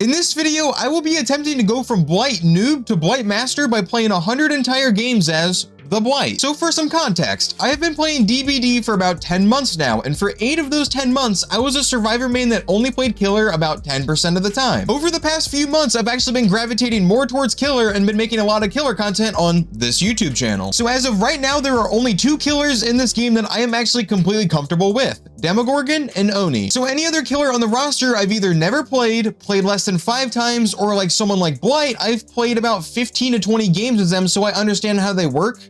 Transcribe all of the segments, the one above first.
In this video, I will be attempting to go from Blight noob to Blight master by playing 100 entire games as the Blight. So for some context, I have been playing DBD for about 10 months now, and for 8 of those 10 months, I was a survivor main that only played killer about 10% of the time. Over the past few months, I've actually been gravitating more towards killer and been making a lot of killer content on this YouTube channel. So as of right now, there are only 2 killers in this game that I am actually completely comfortable with: Demogorgon and Oni. So any other killer on the roster, I've either never played less than 5 times, or like someone like Blight, I've played about 15 to 20 games with them, so I understand how they work.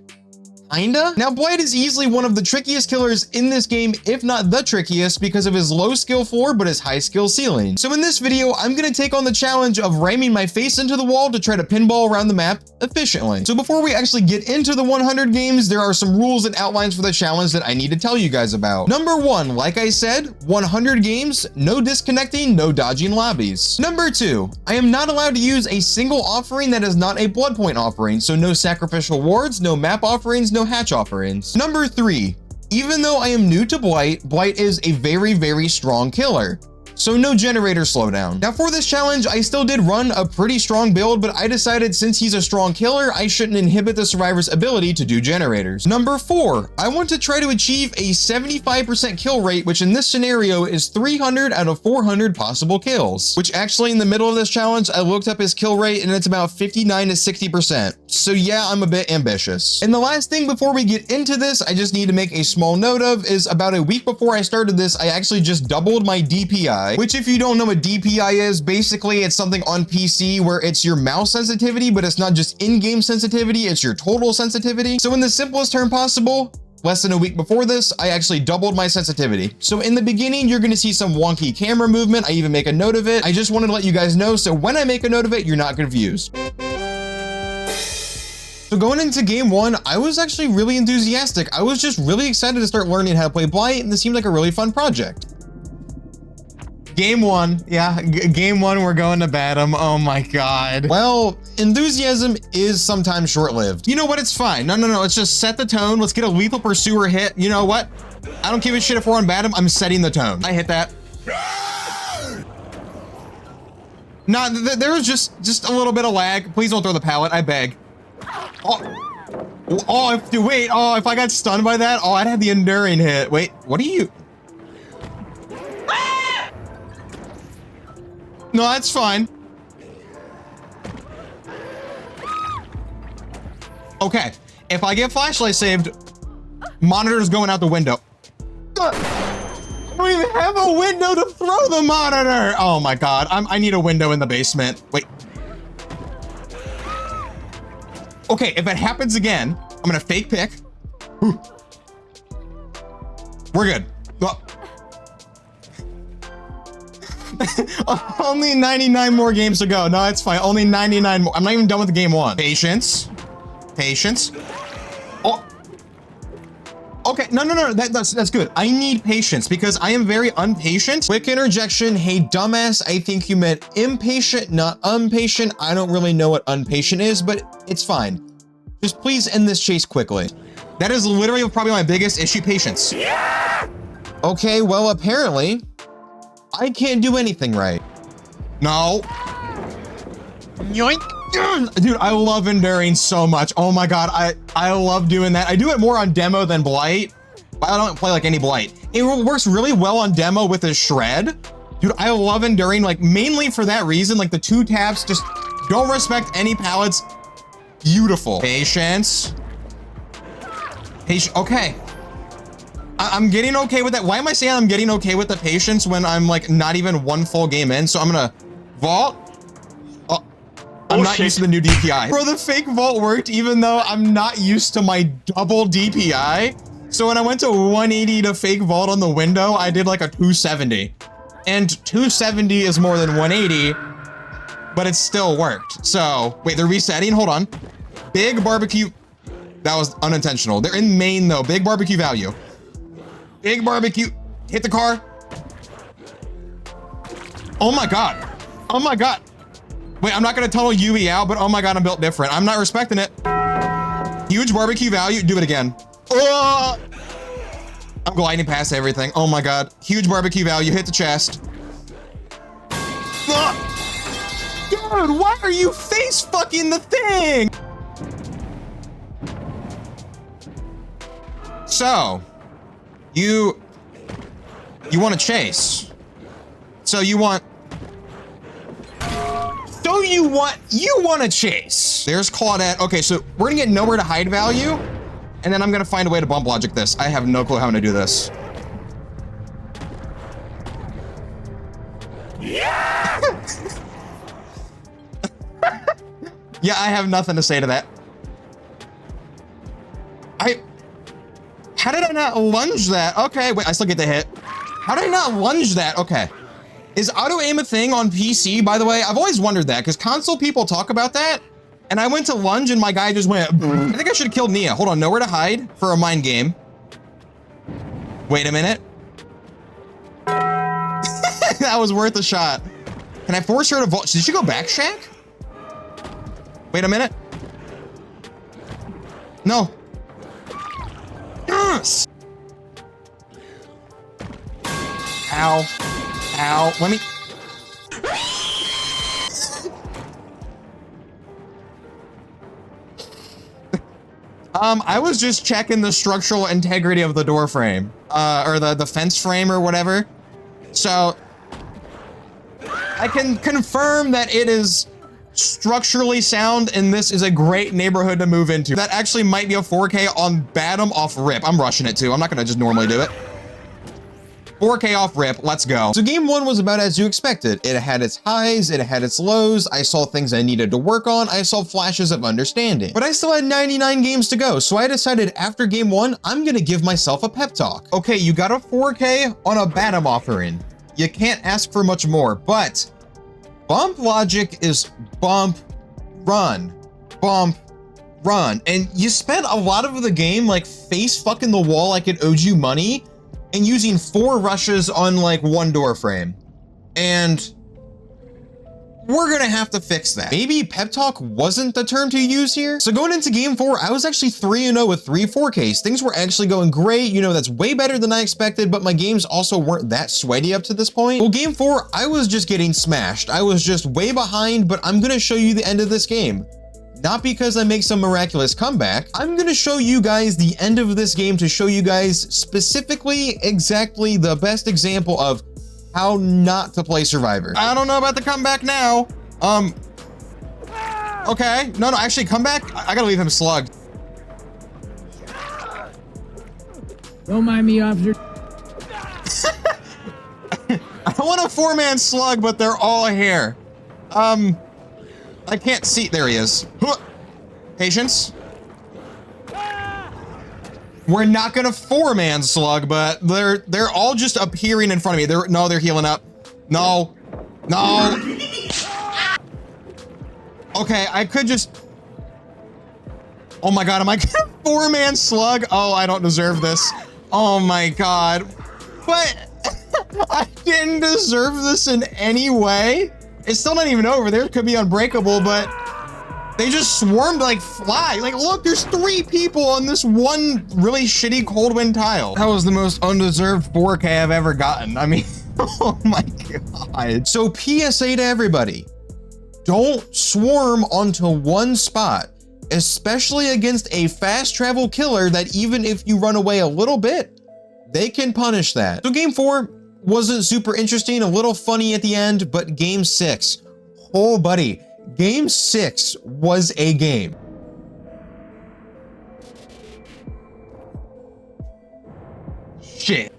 Kinda. Now, Blight is easily one of the trickiest killers in this game, if not the trickiest, because of his low skill floor but his high skill ceiling. So in this video, I'm gonna take on the challenge of ramming my face into the wall to try to pinball around the map efficiently. So before we actually get into the 100 games, there are some rules and outlines for the challenge that I need to tell you guys about. Number 1, like I said, 100 games, no disconnecting, no dodging lobbies. Number 2, I am not allowed to use a single offering that is not a blood point offering, so no sacrificial wards, no map offerings, no hatch offerings. Number 3, even though I am new to Blight, Blight is a very, very strong killer, so no generator slowdown. Now for this challenge, I still did run a pretty strong build, but I decided since he's a strong killer, I shouldn't inhibit the survivor's ability to do generators. Number 4, I want to try to achieve a 75% kill rate, which in this scenario is 300 out of 400 possible kills, which actually in the middle of this challenge, I looked up his kill rate and it's about 59 to 60%. So yeah, I'm a bit ambitious. And the last thing before we get into this, I just need to make a small note of is about a week before I started this, I actually just doubled my DPI, which if you don't know what DPI is, basically it's something on PC where it's your mouse sensitivity, but it's not just in-game sensitivity, it's your total sensitivity. So in the simplest term possible, less than a week before this, I actually doubled my sensitivity. So in the beginning, you're gonna see some wonky camera movement. I even make a note of it. I just wanted to let you guys know, so when I make a note of it, you're not confused. So going into game 1, I was actually really enthusiastic. I was just really excited to start learning how to play Blight, and this seemed like a really fun project. Game 1, yeah, game 1, we're going to bat him. Oh my God. Well, enthusiasm is sometimes short-lived. You know what, it's fine. No, let's just set the tone. Let's get a lethal pursuer hit. You know what? I don't give a shit if we're on bat him. I'm setting the tone. I hit that. No, there was just a little bit of lag. Please don't throw the pallet, I beg. If I got stunned by that, I'd have the enduring hit. Wait, what are you? No, that's fine. Okay, if I get flashlight saved, monitor's going out the window. I don't even have a window to throw the monitor. Oh my God, I need a window in the basement. Wait. Okay, if it happens again, I'm gonna fake pick. Ooh. We're good. Oh. Only 99 more games to go. No, it's fine. Only 99 more. I'm not even done with game 1. Patience. Patience. Oh. Okay, no. That's good. I need patience because I am very impatient. Quick interjection. Hey, dumbass. I think you meant impatient, not impatient. I don't really know what impatient is, but it's fine. Just please end this chase quickly. That is literally probably my biggest issue, patience. Yeah! Okay, well, apparently, I can't do anything right. No. Yoink. Dude, I love enduring so much. Oh my God, I love doing that. I do it more on demo than Blight, but I don't play like any Blight. It works really well on demo with a shred. Dude, I love enduring, like mainly for that reason, like the 2 taps just don't respect any pallets. Beautiful. Patience. Okay. I'm getting okay with that. Why am I saying I'm getting okay with the patience when I'm like not even 1 full game in? So I'm gonna vault. Oh, I'm not used to the new DPI. Bro, the fake vault worked even though I'm not used to my double DPI. So when I went to 180 to fake vault on the window, I did like a 270. And 270 is more than 180, but it still worked. So wait, they're resetting, hold on. Big barbecue, that was unintentional. They're in main though, big barbecue value. Big barbecue, hit the car. Oh my God, oh my God. Wait, I'm not gonna tunnel UE out, but oh my God, I'm built different. I'm not respecting it. Huge barbecue value, do it again. Oh! I'm gliding past everything. Oh my God, huge barbecue value, hit the chest. Ah! Dude, why are you face fucking the thing? So, you want to chase. So you want to chase. There's Claudette. Okay, so we're gonna get nowhere to hide value, and then I'm gonna find a way to bump logic this. I have no clue how to do this. Yeah! Yeah, I have nothing to say to that. How did I not lunge that? Okay, wait, I still get the hit. How did I not lunge that? Okay. Is auto aim a thing on PC, by the way? I've always wondered that, because console people talk about that, and I went to lunge and my guy just went, I think I should have killed Nia. Hold on, nowhere to hide for a mind game. Wait a minute. That was worth a shot. Can I force her to vault? Did she go back, Shaq? Wait a minute. No. Yes. Ow. Ow. Let me. I was just checking the structural integrity of the door frame, or the fence frame or whatever. So I can confirm that it is structurally sound, and this is a great neighborhood to move into. That actually might be a 4K on Batum off rip. I'm rushing it too. I'm not gonna just normally do it. 4K off rip, let's go. So game one was about as you expected. It had its highs, it had its lows. I saw things I needed to work on. I saw flashes of understanding, but I still had 99 games to go. So I decided after game one, I'm gonna give myself a pep talk. Okay, you got a 4K on a Batum offering. You can't ask for much more, but bump logic is bump, run, and you spent a lot of the game like face fucking the wall like it owed you money and using 4 rushes on like 1 door frame. And we're gonna have to fix that. Maybe pep talk wasn't the term to use here. So going into game 4, I was actually 3-0 with 3 4Ks. Things were actually going great. You know, that's way better than I expected, but my games also weren't that sweaty up to this point. Well, game 4, I was just getting smashed. I was just way behind, but I'm gonna show you the end of this game. Not because I make some miraculous comeback. I'm gonna show you guys the end of this game to show you guys specifically exactly the best example of how not to play Survivor. I don't know about the comeback now. Okay. No, actually, comeback. I gotta leave him slugged. Don't mind me, officer. I want a 4-man slug, but they're all here. I can't see. There he is. Patience. We're not gonna 4-man slug, but they're all just appearing in front of me. They're healing up. No. Okay, I could just. Oh my god, am I gonna 4-man slug? Oh, I don't deserve this. Oh my god. But I didn't deserve this in any way. It's still not even over. There could be unbreakable, but they just swarmed like flies. Like, look, there's 3 people on this one really shitty cold wind tile. That was the most undeserved 4K I've ever gotten. I mean, oh my god. So PSA to everybody, don't swarm onto one spot, especially against a fast travel killer that even if you run away a little bit, they can punish that. So game 4 wasn't super interesting, a little funny at the end, but game 6, oh buddy, game 6 was a game. Shit.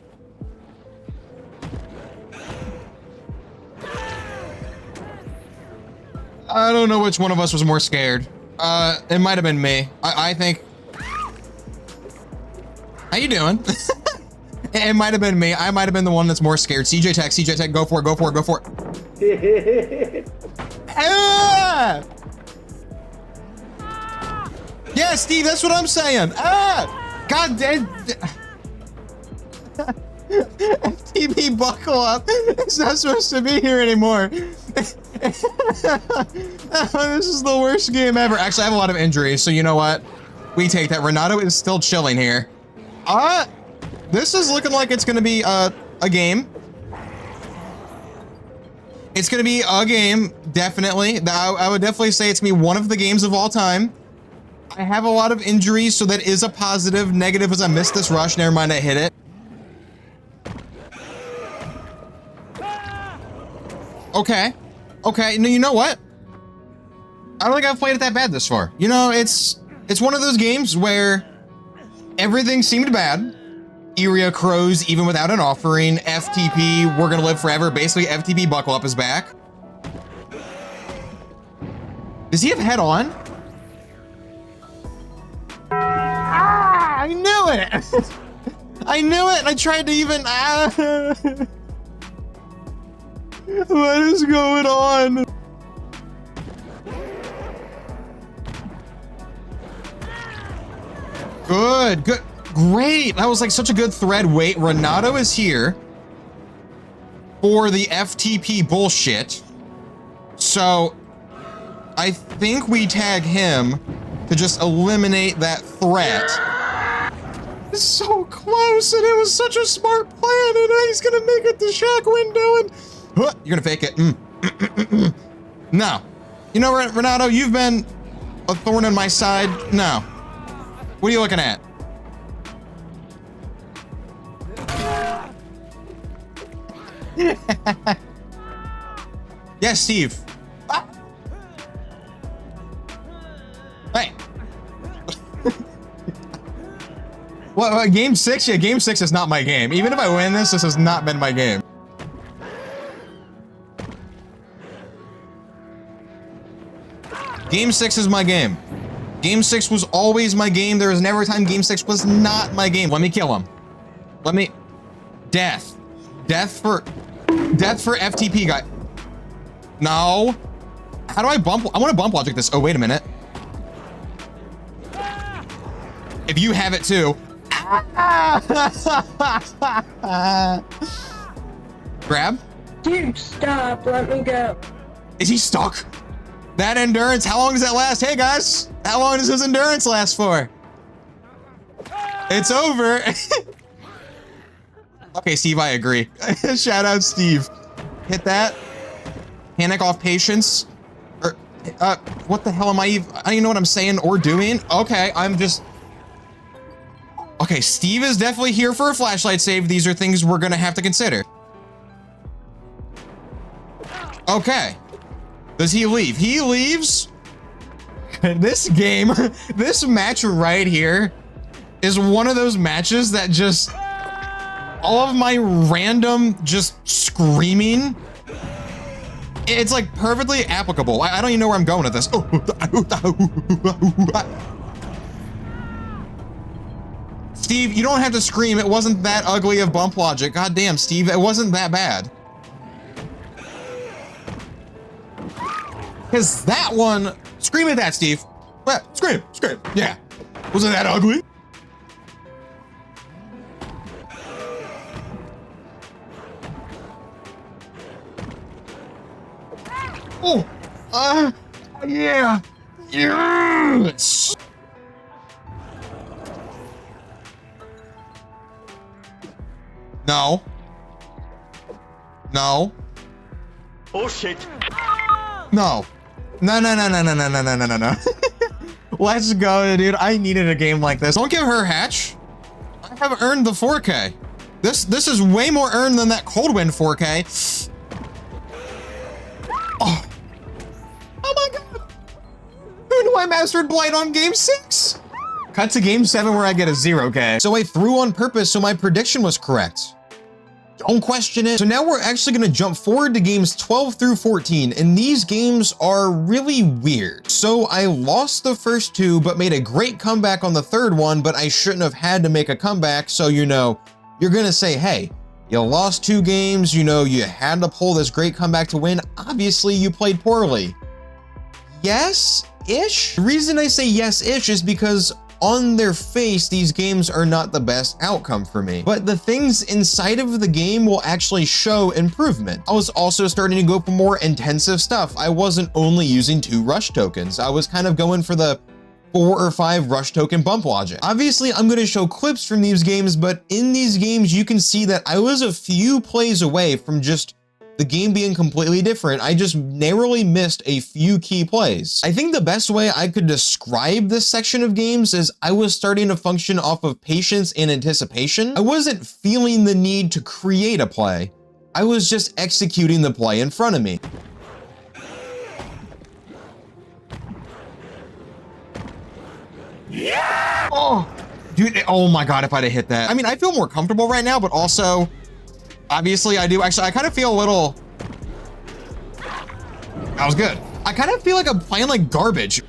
I don't know which one of us was more scared. It might have been me. I think. How you doing? It might have been me. I might have been the one that's more scared. CJ Tech, go for it. Ah! Yeah, Steve, that's what I'm saying. Ah! God damn. FTB, buckle up. It's not supposed to be here anymore. This is the worst game ever. Actually, I have a lot of injuries, so you know what? We take that. Renato is still chilling here. This is looking like it's going to be a game. It's gonna be a game, definitely. I would definitely say it's gonna be one of the games of all time. I have a lot of injuries, so that is a positive. Negative is I missed this rush. Never mind, I hit it. Okay. Okay, no, you know what? I don't think I've played it that bad this far. You know, it's one of those games where everything seemed bad. Iria Crows, even without an offering. FTP, We're Gonna Live Forever. Basically, FTP Buckle Up is back. Does he have head on? Ah, I knew it! I knew it! I tried to even... What is going on? Good, good, great. That was like such a good thread. Wait, Renato is here for the FTP bullshit. So I think we tag him to just eliminate that threat. It's so close, and it was such a smart plan, and he's gonna make it the shack window, and you're gonna fake it. No. You know, Renato, you've been a thorn in my side. No. What are you looking at? Yes, Steve. Ah. Hey. What, game 6? Yeah, game 6 is not my game. Even if I win this, this has not been my game. Game 6 is my game. Game 6 was always my game. There was never a time Game 6 was not my game. Let me kill him. Let me... Death. Death for FTP guy. No. How do I bump? I want to bump logic this. Oh, wait a minute. If you have it too. Grab. Dude, stop. Let me go. Is he stuck? That endurance, how long does that last? Hey guys, how long does his endurance last for? It's over. Okay, Steve, I agree. Shout out, Steve. Hit that. Panic off patience. Or, what the hell am I even? I don't even know what I'm saying or doing. Okay, I'm just... Okay, Steve is definitely here for a flashlight save. These are things we're gonna have to consider. Okay. Does he leave? He leaves. This game, this match right here is one of those matches that just, all of my random just screaming, it's like perfectly applicable. I don't even know where I'm going with this. Steve, you don't have to scream. It wasn't that ugly of bump logic. God damn, Steve, it wasn't that bad. Because that one, scream at that, Steve. Yeah, scream, scream, yeah. Wasn't that ugly? Oh, yeah, yes. No. No. Oh shit. No. No. Let's go, dude. I needed a game like this. Don't give her hatch. I haven't earned the 4K. This is way more earned than that Coldwind 4K. Oh. Oh my god. Who knew I mastered Blight on game 6? Cut to game 7 where I get a 0K. So I threw on purpose so my prediction was correct. Don't question it. So now we're actually gonna jump forward to games 12 through 14, and these games are really weird. So I lost the first 2, but made a great comeback on the 3rd one, but I shouldn't have had to make a comeback, so you know, you're gonna say, hey, you lost 2 games, you know, you had to pull this great comeback to win. Obviously, you played poorly. Yes-ish? The reason I say yes-ish is because on their face, these games are not the best outcome for me, but the things inside of the game will actually show improvement. I was also starting to go for more intensive stuff. I wasn't only using 2 rush tokens. I was kind of going for the 4 or 5 rush token bump logic. Obviously, I'm going to show clips from these games, but in these games, you can see that I was a few plays away from just the game being completely different, I just narrowly missed a few key plays. I think the best way I could describe this section of games is I was starting to function off of patience and anticipation. I wasn't feeling the need to create a play. I was just executing the play in front of me. Yeah! Oh, dude, oh my God, if I'd have hit that. I mean, I feel more comfortable right now, but also, obviously I do. Actually, I kind of feel a little, that was good. I kind of feel like I'm playing like garbage.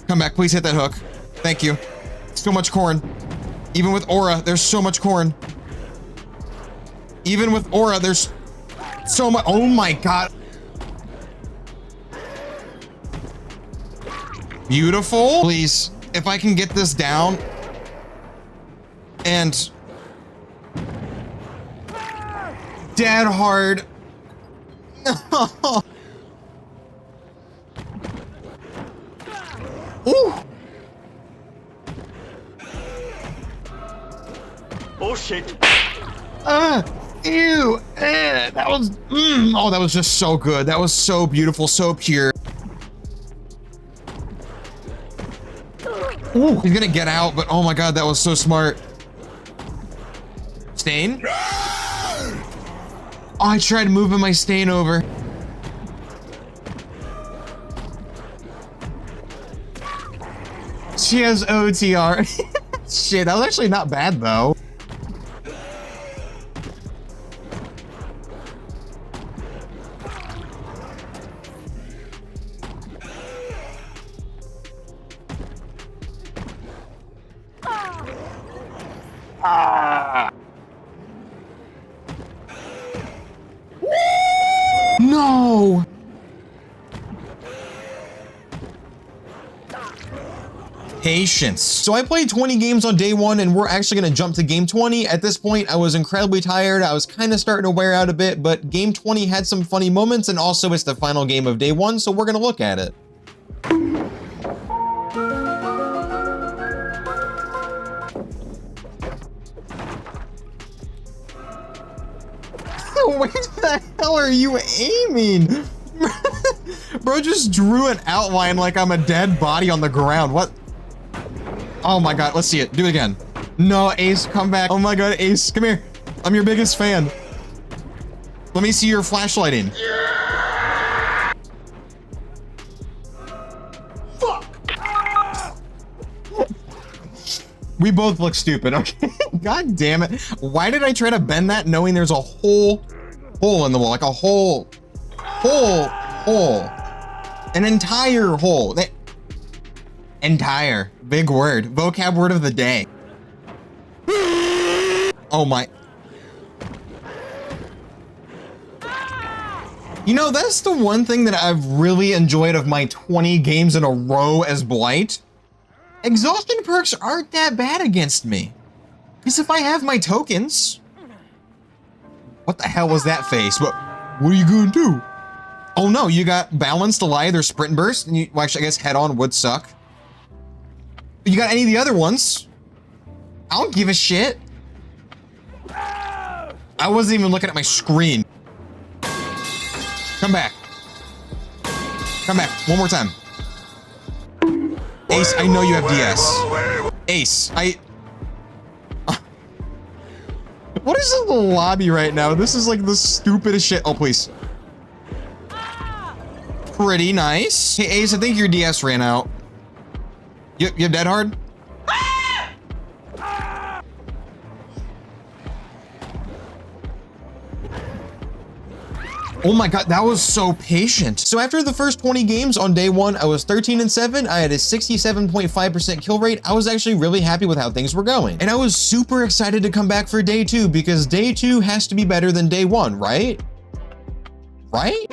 Come back, please hit that hook. Thank you. So much corn. Even with aura, there's so much corn. Even with aura, there's so much, oh my God. Beautiful. Please, if I can get this down and dead hard. Ooh. Oh shit. Ew. That was, oh, that was just so good. That was so beautiful, so pure. Ooh, he's gonna get out, but oh my God, that was so smart. Stain? Oh, I tried moving my stain over. She has OTR. Shit, that was actually not bad though. No! Patience. So I played 20 games on day one and we're actually gonna jump to game 20. At this point, I was incredibly tired. I was kind of starting to wear out a bit, but game 20 had some funny moments and also it's the final game of day one, so we're gonna look at it. Where the hell are you aiming? Bro just drew an outline like I'm a dead body on the ground. What? Oh my God, let's see it. Do it again. No, Ace, come back. Oh my God, Ace, come here. I'm your biggest fan. Let me see your flashlighting. Fuck. We both look stupid, okay? God damn it. Why did I try to bend that knowing there's a hole in the wall? Like a hole. An entire hole. Entire. Big word. Vocab word of the day. Oh my. You know, that's the one thing that I've really enjoyed of my 20 games in a row as Blight. Exhaustion perks aren't that bad against me. Because if I have my tokens... What the hell was that face? What are you gonna do? Oh no, you got Balance, Goliath, or Sprint and Burst. And you, well, actually, I guess Head On would suck. You got any of the other ones? I don't give a shit. I wasn't even looking at my screen. Come back. Come back, one more time. Ace, I know you have DS. Ace, what is in the lobby right now? This is like the stupidest shit. Oh, please. Pretty nice. Hey, Ace, I think your DS ran out. You have Dead Hard? Oh my God, that was so patient. So after the first 20 games on day one, I was 13-7. I had a 67.5% kill rate. I was actually really happy with how things were going. And I was super excited to come back for day two because day two has to be better than day one, right? Right?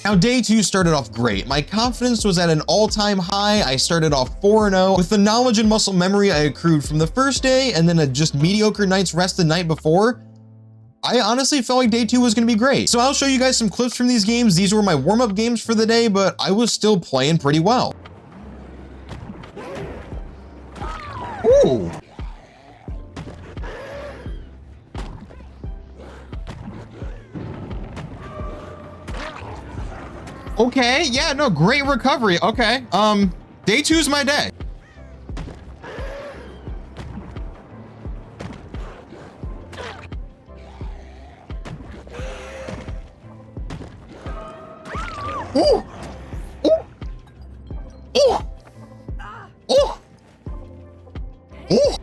Now, day two started off great. My confidence was at an all-time high. I started off 4-0 with the knowledge and muscle memory I accrued from the first day and then a just mediocre night's rest the night before. I honestly felt like day two was gonna be great. So I'll show you guys some clips from these games. These were my warm-up games for the day, but I was still playing pretty well. Ooh. Okay, yeah, no, great recovery. Okay, day 2's my day. Ooh! Ooh! Ooh! Ooh! Ooh!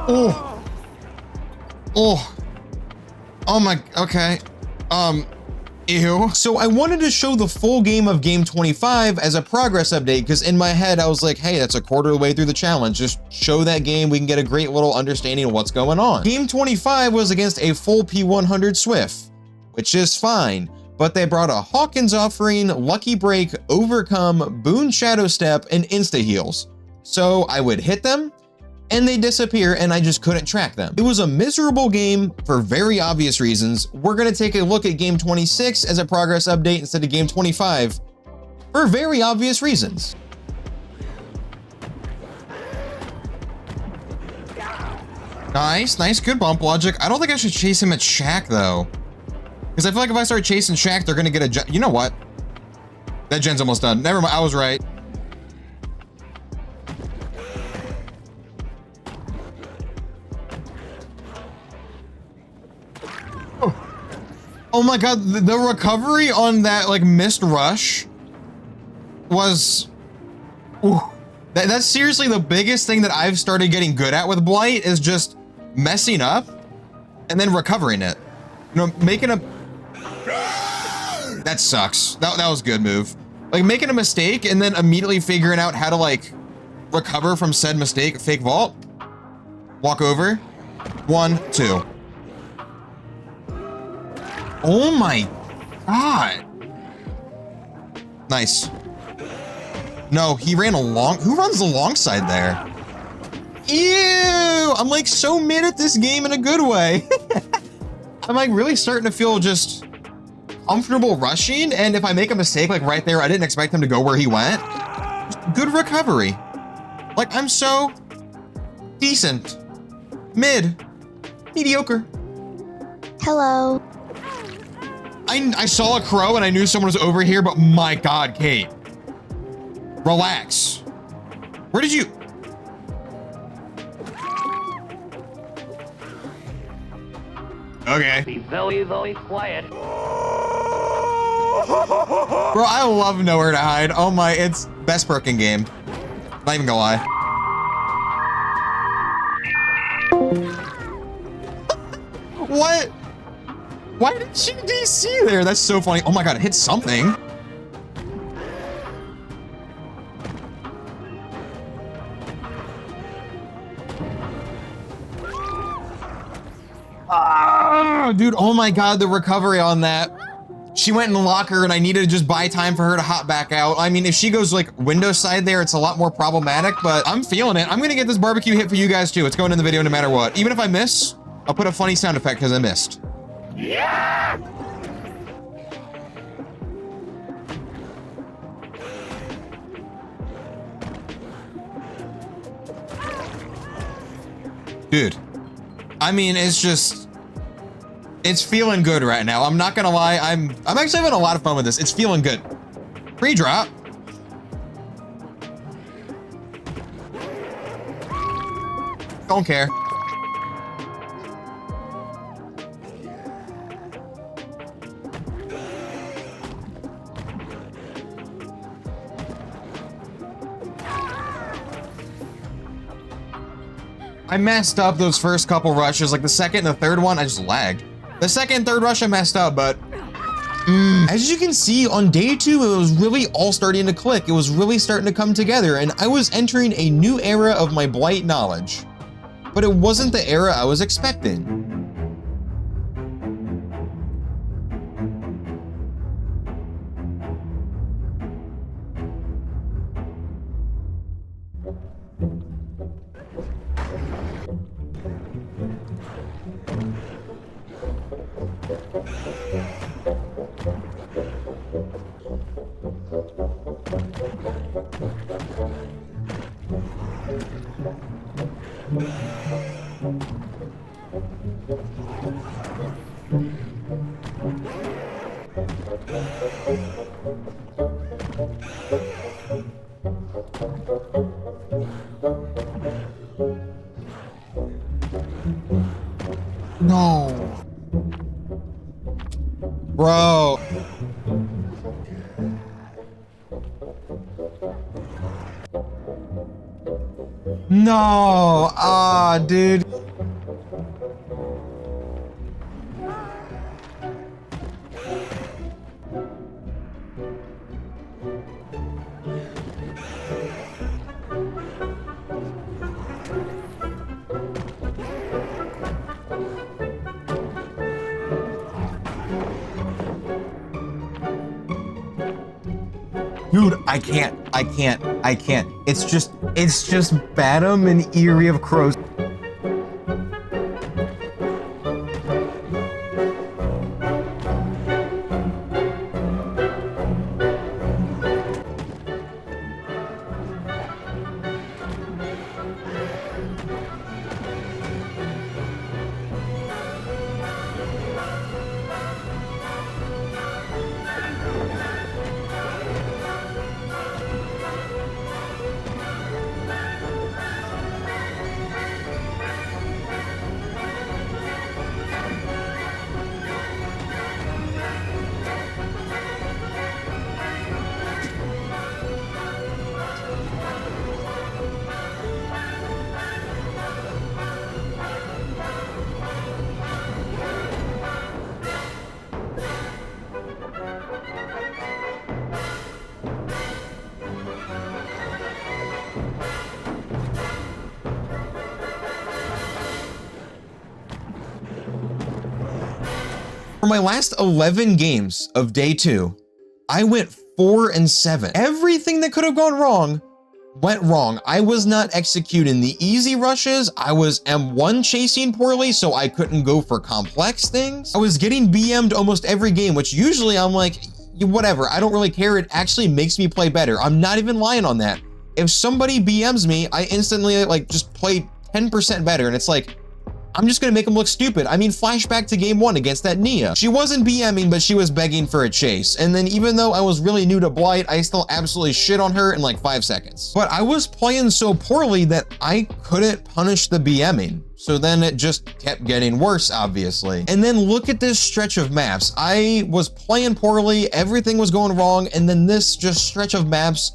Oh! Oh! Oh my, okay. Ew. So I wanted to show the full game of game 25 as a progress update, because in my head I was like, hey, that's a quarter of the way through the challenge. Just show that game, we can get a great little understanding of what's going on. Game 25 was against a full P100 Swift, which is fine, but they brought a Hawkins offering, Lucky Break, Overcome, Boon Shadow Step, and Insta Heals. So I would hit them, and they disappear, and I just couldn't track them. It was a miserable game for very obvious reasons. We're gonna take a look at game 26 as a progress update instead of game 25 for very obvious reasons. Nice, nice, good bump logic. I don't think I should chase him at Shack though, because I feel like if I start chasing Shack, they're gonna get a gen. You know what? That gen's almost done. Never mind, I was right. Oh my god, the recovery on that like missed rush was, ooh, that's seriously the biggest thing that I've started getting good at with Blight, is just messing up and then recovering it. You know, making a, that sucks. That was a good move. Like making a mistake and then immediately figuring out how to like recover from said mistake. Fake vault, walk over, 1, 2. Oh my god. Nice. No, he ran along. Who runs alongside there? Ew! I'm like so mid at this game in a good way. I'm like really starting to feel just comfortable rushing, and if I make a mistake like right there, I didn't expect him to go where he went. Just good recovery. Like I'm so decent. Mid. Mediocre. Hello. I saw a crow and I knew someone was over here, but my god, Kate. Relax. Where did you? Okay. Be very, very quiet. Bro, I love Nowhere to Hide. Oh my, it's best perk in game. Not even gonna lie. What? Why did she DC there? That's so funny. Oh my god, it hit something. Ah, dude, oh my god, the recovery on that. She went in the locker and I needed to just buy time for her to hop back out. I mean, if she goes like window side there, it's a lot more problematic, but I'm feeling it. I'm gonna get this barbecue hit for you guys too. It's going in the video no matter what. Even if I miss, I'll put a funny sound effect because I missed. Yeah! Dude, I mean, it's just, it's feeling good right now. I'm not gonna lie, I'm actually having a lot of fun with this. It's feeling good. Pre-drop. Don't care. I messed up those first couple rushes, like the second and the third one, I just lagged. The second and third rush I messed up, but as you can see on day 2, it was really all starting to click. It was really starting to come together, and I was entering a new era of my Blight knowledge. But it wasn't the era I was expecting. No. Bro. No. Ah, dude. Dude, I can't. It's just Badham and Eerie of Crows. For my last 11 games of day 2, I went 4-7. Everything that could have gone wrong went wrong. I was not executing the easy rushes. I was M1 chasing poorly, so I couldn't go for complex things. I was getting BM'd almost every game, which usually I'm like, whatever, I don't really care. It actually makes me play better. I'm not even lying on that. If somebody BMs me, I instantly like just play 10% better, and it's like, I'm just gonna make them look stupid. I mean, flashback to game 1 against that Nia. She wasn't BMing, but she was begging for a chase. And then even though I was really new to Blight, I still absolutely shit on her in like 5 seconds. But I was playing so poorly that I couldn't punish the BMing. So then it just kept getting worse, obviously. And then look at this stretch of maps. I was playing poorly, everything was going wrong, and then this just stretch of maps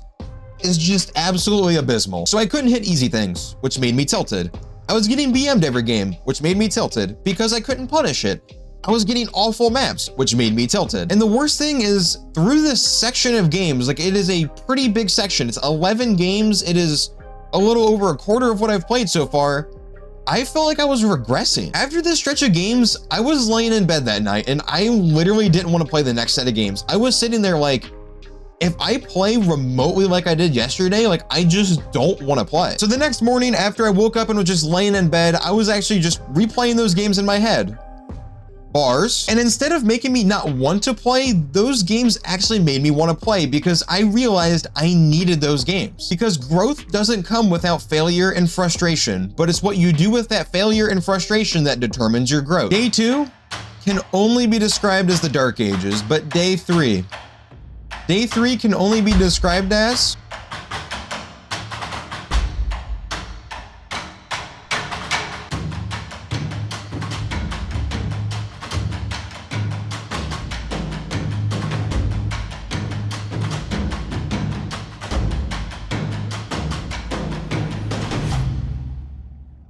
is just absolutely abysmal. So I couldn't hit easy things, which made me tilted. I was getting BM'd every game, which made me tilted because I couldn't punish it. I was getting awful maps, which made me tilted. And the worst thing is, through this section of games, like it is a pretty big section. It's 11 games. It is a little over a quarter of what I've played so far. I felt like I was regressing. After this stretch of games, I was laying in bed that night and I literally didn't want to play the next set of games. I was sitting there like, if I play remotely like I did yesterday, like I just don't want to play. So the next morning after I woke up and was just laying in bed, I was actually just replaying those games in my head. Bars. And instead of making me not want to play, those games actually made me want to play because I realized I needed those games. Because growth doesn't come without failure and frustration, but it's what you do with that failure and frustration that determines your growth. Day 2 can only be described as the Dark Ages, but Day 3 can only be described as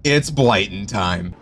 it's Blight time.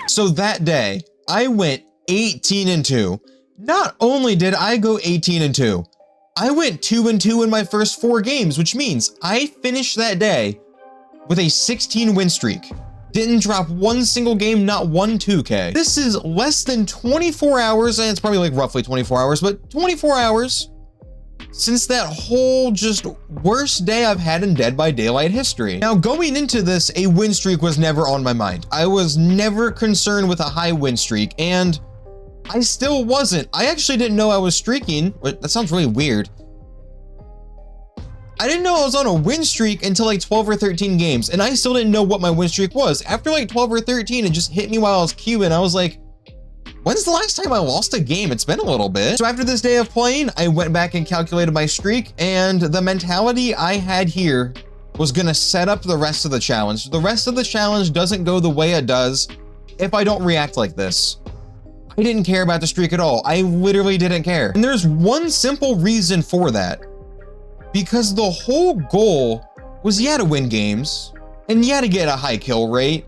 So that day, I went 18-2. Not only did I go 18-2, I went 2-2 in my first 4 games, which means I finished that day with a 16 win streak. Didn't drop one single game, not one 2K. This is less than 24 hours, and it's probably like roughly 24 hours, but 24 hours since that whole just worst day I've had in Dead by Daylight history. Now, going into this, a win streak was never on my mind. I was never concerned with a high win streak, and I still wasn't. I actually didn't know I was streaking. That sounds really weird. I didn't know I was on a win streak until like 12 or 13 games, and I still didn't know what my win streak was. After like 12 or 13, it just hit me while I was queuing. I was like, when's the last time I lost a game? It's been a little bit. So after this day of playing, I went back and calculated my streak, and the mentality I had here was gonna set up the rest of the challenge. The rest of the challenge doesn't go the way it does if I don't react like this. I didn't care about the streak at all. I literally didn't care. And there's one simple reason for that. Because the whole goal was, yeah, to win games, and yeah, to get a high kill rate,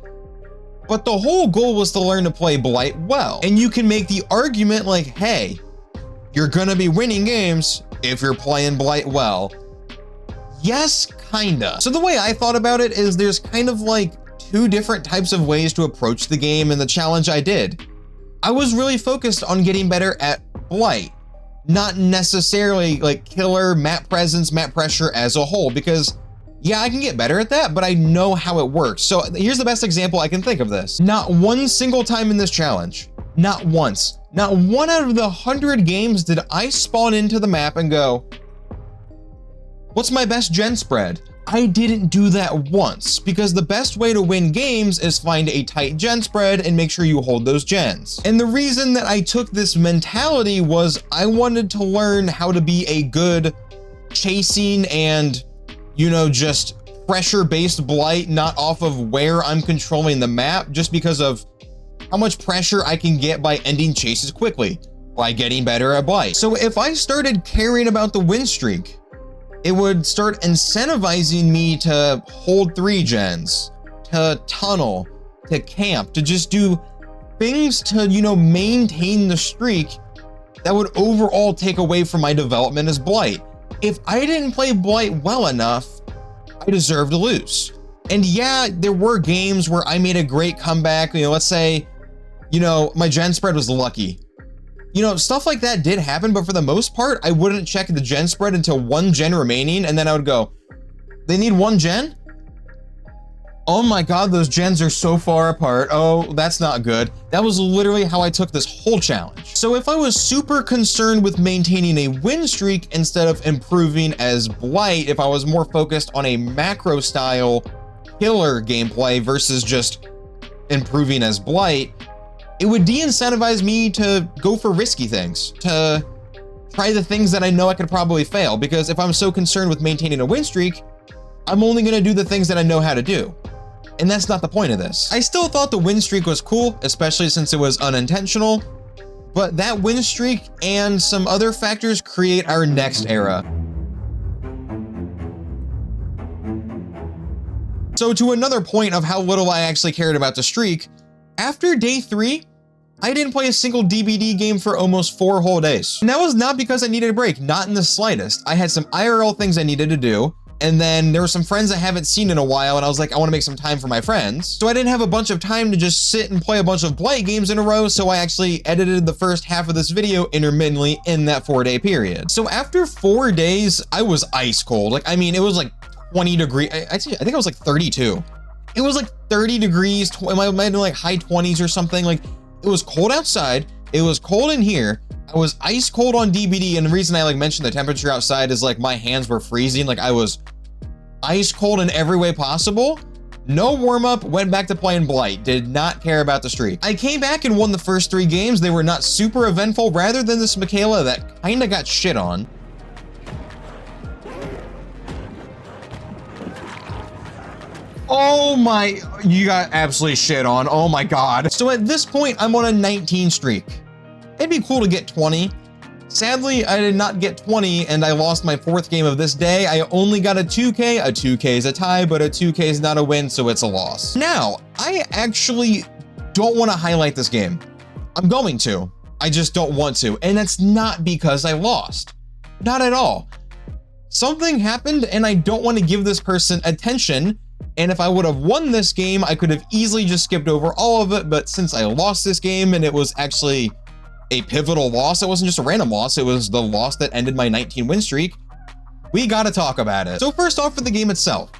but the whole goal was to learn to play Blight well. And you can make the argument like, hey, you're gonna be winning games if you're playing Blight well. Yes, kinda. So the way I thought about it is there's kind of like 2 different types of ways to approach the game and the challenge I did. I was really focused on getting better at Blight, not necessarily like killer, map presence, map pressure as a whole, because yeah, I can get better at that, but I know how it works. So here's the best example I can think of this. Not one single time in this challenge, not once, not one out of the 100 games did I spawn into the map and go, what's my best gen spread? I didn't do that once, because the best way to win games is find a tight gen spread and make sure you hold those gens. And the reason that I took this mentality was I wanted to learn how to be a good chasing and, you know, just pressure-based Blight, not off of where I'm controlling the map, just because of how much pressure I can get by ending chases quickly, by getting better at Blight. So if I started caring about the win streak, it would start incentivizing me to hold 3 gens, to tunnel, to camp, to just do things to, you know, maintain the streak that would overall take away from my development as Blight. If I didn't play Blight well enough, I deserve to lose. And yeah, there were games where I made a great comeback. You know, let's say, you know, my gen spread was lucky. You know, stuff like that did happen, but for the most part, I wouldn't check the gen spread until 1 gen remaining, and then I would go, they need 1 gen? Oh my God, those gens are so far apart. Oh, that's not good. That was literally how I took this whole challenge. So if I was super concerned with maintaining a win streak instead of improving as Blight, if I was more focused on a macro style killer gameplay versus just improving as Blight, it would de-incentivize me to go for risky things, to try the things that I know I could probably fail, because if I'm so concerned with maintaining a win streak, I'm only gonna do the things that I know how to do. And that's not the point of this. I still thought the win streak was cool, especially since it was unintentional, but that win streak and some other factors create our next era. So to another point of how little I actually cared about the streak, after day 3, I didn't play a single DBD game for almost 4 whole days. And that was not because I needed a break, not in the slightest. I had some IRL things I needed to do, and then there were some friends I haven't seen in a while, and I was like, I want to make some time for my friends. So I didn't have a bunch of time to just sit and play a bunch of Blight games in a row, so I actually edited the first half of this video intermittently in that 4-day period. So after 4 days, I was ice cold. Like, I mean, it was like 20 degrees. I think it was like 32. It was like 30 degrees, it might have been like high 20s or something. Like, it was cold outside, it was cold in here, I was ice cold on DBD, and the reason I like mentioned the temperature outside is like my hands were freezing, like I was ice cold in every way possible. No warm up, went back to playing Blight, did not care about the streak. I came back and won the first 3 games. They were not super eventful, rather than this Michaela that kinda got shit on. Oh my, you got absolutely shit on. Oh my God. So at this point, I'm on a 19 streak. It'd be cool to get 20. Sadly, I did not get 20 and I lost my 4th game of this day. I only got a 2K. A 2K is a tie, but a 2K is not a win, so it's a loss. Now, I actually don't want to highlight this game. I'm going to. I just don't want to. And that's not because I lost. Not at all. Something happened and I don't want to give this person attention. And if I would have won this game, I could have easily just skipped over all of it. But since I lost this game and it was actually a pivotal loss, it wasn't just a random loss, it was the loss that ended my 19 win streak, we gotta talk about it. So first off, for the game itself,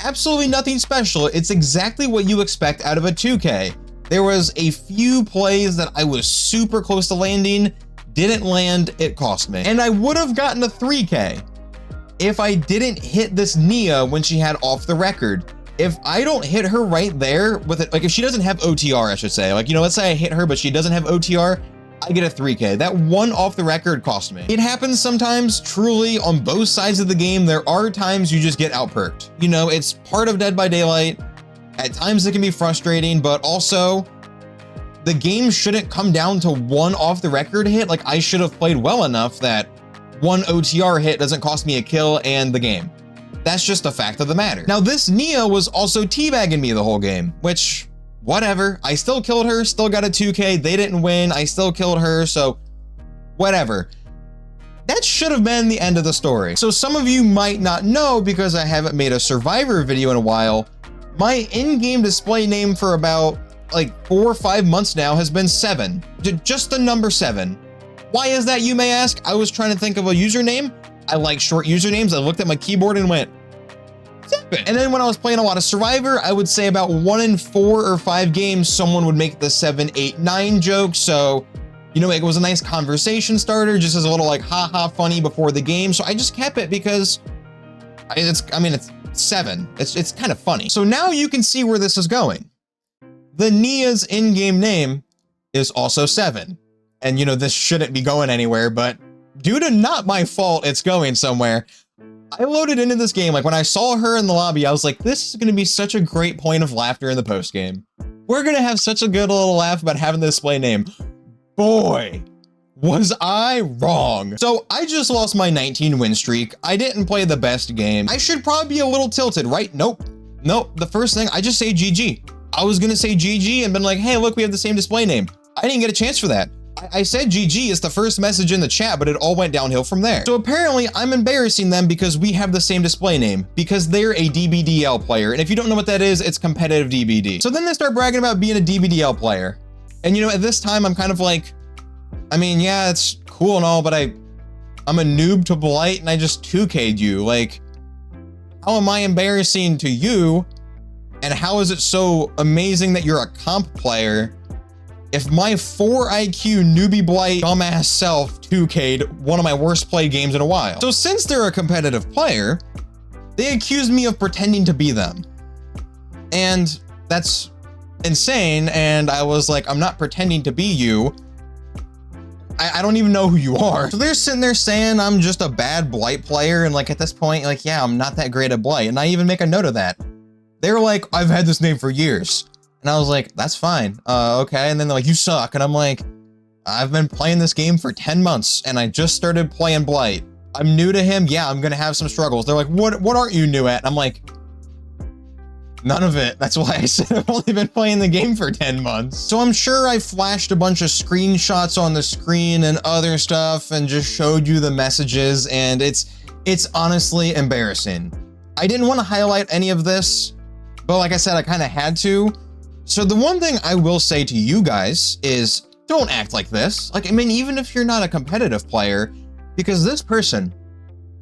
absolutely nothing special. It's exactly what you expect out of a 2K. There was a few plays that I was super close to landing, didn't land, it cost me. And I would have gotten a 3K if I didn't hit this Nia when she had off the record. If I don't hit her right there with it, like if she doesn't have OTR, I should say, like, you know, let's say I hit her, but she doesn't have OTR, I get a 3K. That one off the record cost me. It happens sometimes, truly, on both sides of the game. There are times you just get outperked. You know, it's part of Dead by Daylight. At times it can be frustrating, but also the game shouldn't come down to one off the record hit. Like, I should have played well enough that one OTR hit doesn't cost me a kill and the game. That's just a fact of the matter. Now, this Nia was also teabagging me the whole game, which, whatever. I still killed her, still got a 2K. They didn't win. I still killed her, so whatever. That should have been the end of the story. So some of you might not know, because I haven't made a Survivor video in a while, my in-game display name for about like 4 or 5 months now has been 7. Just the number 7. Why is that, you may ask? I was trying to think of a username. I like short usernames. I looked at my keyboard and went, 7. And then when I was playing a lot of Survivor, I would say about 1 in 4 or 5 games, someone would make the 7, 8, 9 joke. So, you know, it was a nice conversation starter, just as a little like haha funny before the game. So I just kept it because it's 7. It's kind of funny. So now you can see where this is going. The Nia's in-game name is also 7. And you know, this shouldn't be going anywhere, but due to not my fault, it's going somewhere. I loaded into this game, like when I saw her in the lobby, I was like, this is gonna be such a great point of laughter in the post game. We're gonna have such a good little laugh about having the display name. Boy, was I wrong. So I just lost my 19 win streak. I didn't play the best game. I should probably be a little tilted, right? Nope. The first thing, I just say GG. I was gonna say GG and been like, hey, look, we have the same display name. I didn't get a chance for that. I said GG is the first message in the chat, but it all went downhill from there. So apparently I'm embarrassing them because we have the same display name, because they're a DBDL player. And if you don't know what that is, it's competitive DBD. So then they start bragging about being a DBDL player. And you know, at this time I'm kind of like, I mean, yeah, it's cool and all, but I'm a noob to Blight and I just 2K'd you. Like, how am I embarrassing to you? And how is it so amazing that you're a comp player if my 4 IQ newbie Blight dumbass self 2K'd one of my worst played games in a while? So since they're a competitive player, they accused me of pretending to be them. And that's insane. And I was like, I'm not pretending to be you. I don't even know who you are. So they're sitting there saying I'm just a bad Blight player. And like at this point, like, yeah, I'm not that great at Blight. And I even make a note of that. They're like, I've had this name for years. And I was like, that's fine. Okay. And then they're like, you suck. And I'm like, I've been playing this game for 10 months and I just started playing Blight. I'm new to him. Yeah, I'm going to have some struggles. They're like, what aren't you new at? And I'm like, none of it. That's why I said I've only been playing the game for 10 months. So I'm sure I flashed a bunch of screenshots on the screen and other stuff and just showed you the messages. And it's honestly embarrassing. I didn't want to highlight any of this, but like I said, I kind of had to. So the one thing I will say to you guys is don't act like this. Like, I mean, even if you're not a competitive player, because this person,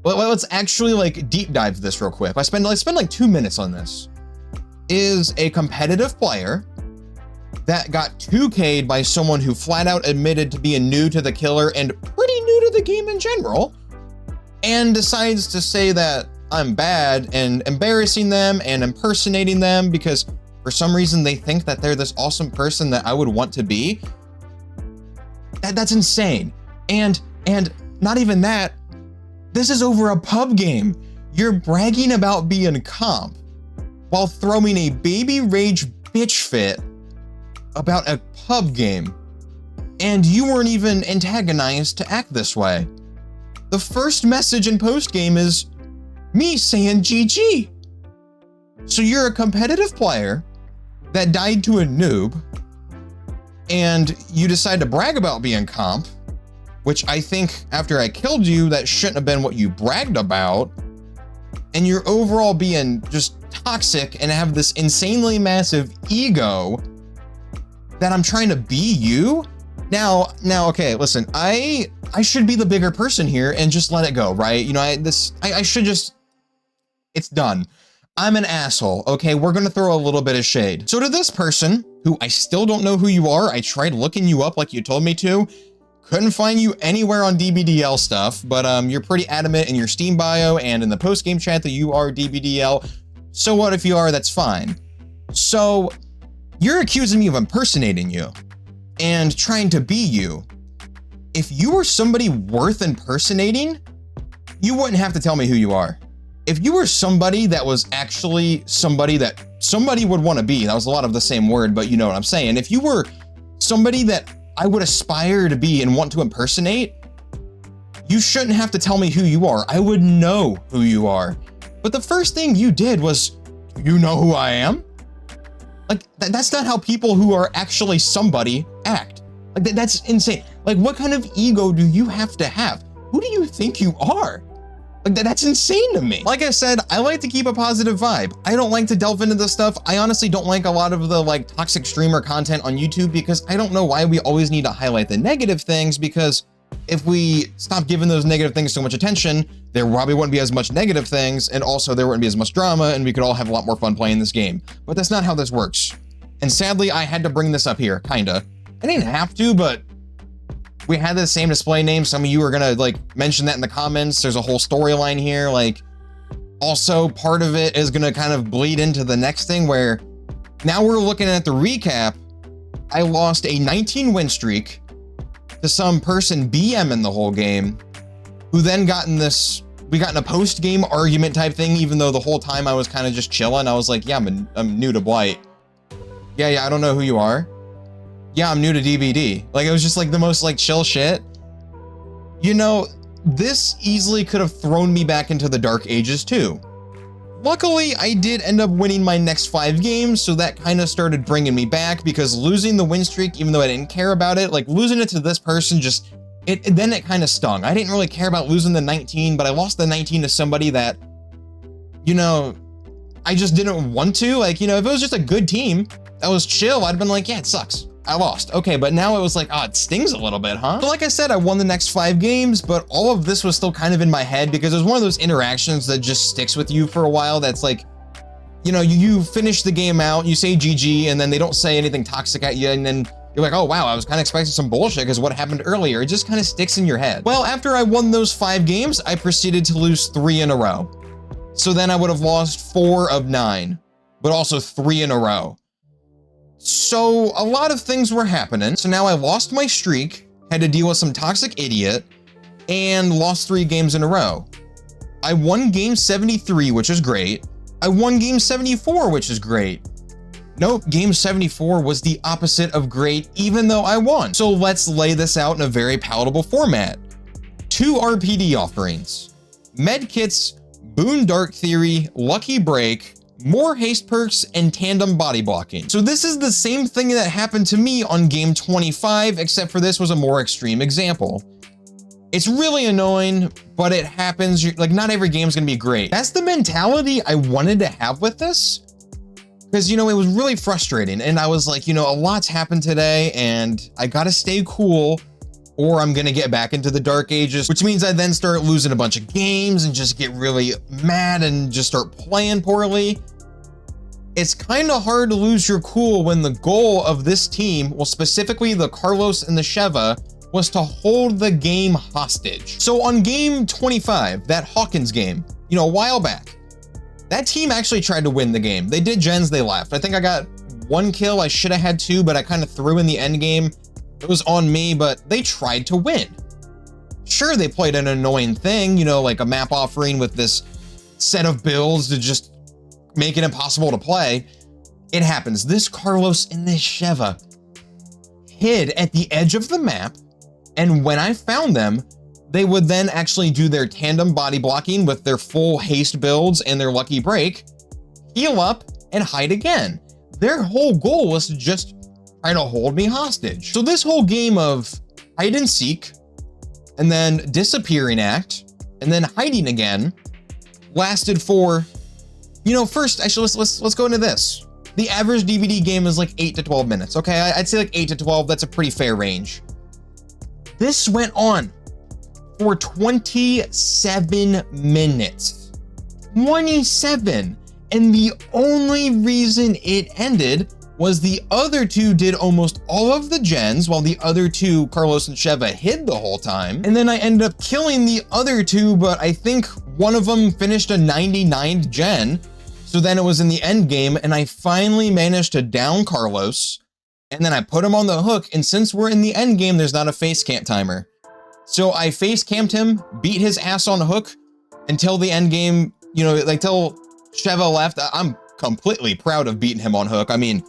well, let's actually like deep dive this real quick. I spend like 2 minutes on this. Is a competitive player that got 2K'd by someone who flat out admitted to being new to the killer and pretty new to the game in general, and decides to say that I'm bad and embarrassing them and impersonating them because for some reason they think that they're this awesome person that I would want to be. That's insane. And not even that, this is over a pub game. You're bragging about being comp while throwing a baby rage bitch fit about a pub game. And you weren't even antagonized to act this way. The first message in post game is me saying GG. So you're a competitive player that died to a noob and you decide to brag about being comp, which I think after I killed you, that shouldn't have been what you bragged about, and you're overall being just toxic and have this insanely massive ego that I'm trying to be you. Now, okay, listen, I should be the bigger person here and just let it go, right? You know, I should just, it's done. I'm an asshole, okay? We're gonna throw a little bit of shade. So to this person, who I still don't know who you are, I tried looking you up like you told me to, couldn't find you anywhere on DBDL stuff, but you're pretty adamant in your Steam bio and in the post-game chat that you are DBDL. So what if you are, that's fine. So you're accusing me of impersonating you and trying to be you. If you were somebody worth impersonating, you wouldn't have to tell me who you are. If you were somebody that was actually somebody that somebody would want to be, that was a lot of the same word, but you know what I'm saying. If you were somebody that I would aspire to be and want to impersonate, you shouldn't have to tell me who you are. I would know who you are. But the first thing you did was, you know who I am? Like, that's not how people who are actually somebody act. Like, that's insane. Like, what kind of ego do you have to have? Who do you think you are? Like, that's insane to me. Like I said, I like to keep a positive vibe. I don't like to delve into this stuff. I honestly don't like a lot of the like toxic streamer content on YouTube because I don't know why we always need to highlight the negative things, because if we stop giving those negative things so much attention, there probably wouldn't be as much negative things, and also there wouldn't be as much drama, and we could all have a lot more fun playing this game. But that's not how this works. And sadly, I had to bring this up here, kinda. I didn't have to, but we had the same display name. Some of you are gonna like mention that in the comments. There's a whole storyline here. Like, also part of it is gonna kind of bleed into the next thing where now we're looking at the recap. I lost a 19 win streak to some person BMing the whole game, who then got in this, we got in a post-game argument type thing, even though the whole time I was kind of just chilling. I was like, yeah, I'm new to Blight. Yeah, I don't know who you are. Yeah, I'm new to DBD. Like, it was just like the most like chill shit. You know, this easily could have thrown me back into the dark ages too. Luckily, I did end up winning my next 5 games, so that kind of started bringing me back, because losing the win streak, even though I didn't care about it, like losing it to this person just, then it kind of stung. I didn't really care about losing the 19, but I lost the 19 to somebody that, you know, I just didn't want to. Like, you know, if it was just a good team that was chill, I'd have been like, yeah, it sucks. I lost. Okay, but now it was like, it stings a little bit, huh? So like I said, I won the next 5 games, but all of this was still kind of in my head because it was one of those interactions that just sticks with you for a while. That's like, you know, you finish the game out, you say GG, and then they don't say anything toxic at you, and then you're like, oh wow, I was kind of expecting some bullshit because what happened earlier. It just kind of sticks in your head. Well, after I won those 5 games, I proceeded to lose 3 in a row. So then I would have lost 4 of 9, but also 3 in a row. So a lot of things were happening. So now I lost my streak, had to deal with some toxic idiot, and lost 3 games in a row. I won game 73, which is great. I won game 74, which is great. Nope, game 74 was the opposite of great, even though I won. So let's lay this out in a very palatable format. 2 RPD offerings, medkits, Boon Dark Theory, Lucky Break, more haste perks, and tandem body blocking. So this is the same thing that happened to me on game 25, except for this was a more extreme example. It's really annoying, but it happens. Like, not every game's gonna be great. That's the mentality I wanted to have with this, because, you know, it was really frustrating. And I was like, you know, a lot's happened today and I gotta stay cool or I'm gonna get back into the dark ages, which means I then start losing a bunch of games and just get really mad and just start playing poorly. It's kind of hard to lose your cool when the goal of this team, well, specifically the Carlos and the Sheva, was to hold the game hostage. So on game 25, that Hawkins game, you know, a while back, that team actually tried to win the game. They did gens, they left. I think I got 1 kill. I should have had 2, but I kind of threw in the end game. It was on me, but they tried to win. Sure, they played an annoying thing, you know, like a map offering with this set of builds to just make it impossible to play. It happens. This Carlos and this Sheva hid at the edge of the map, and when I found them, they would then actually do their tandem body blocking with their full haste builds and their lucky break, heal up, and hide again. Their whole goal was to just trying to hold me hostage. So this whole game of hide and seek, and then disappearing act, and then hiding again, lasted for, you know, first, actually, let's go into this. The average DBD game is like 8 to 12 minutes, okay? I'd say like 8 to 12, that's a pretty fair range. This went on for 27 minutes. 27! And the only reason it ended was the other two did almost all of the gens, while the other two, Carlos and Sheva, hid the whole time. And then I ended up killing the other two, but I think one of them finished a 99th gen. So then it was in the end game, and I finally managed to down Carlos, and then I put him on the hook, and since we're in the end game, there's not a face cam timer. So I face camped him, beat his ass on the hook until the end game, you know, like till Sheva left. I'm completely proud of beating him on hook. I mean,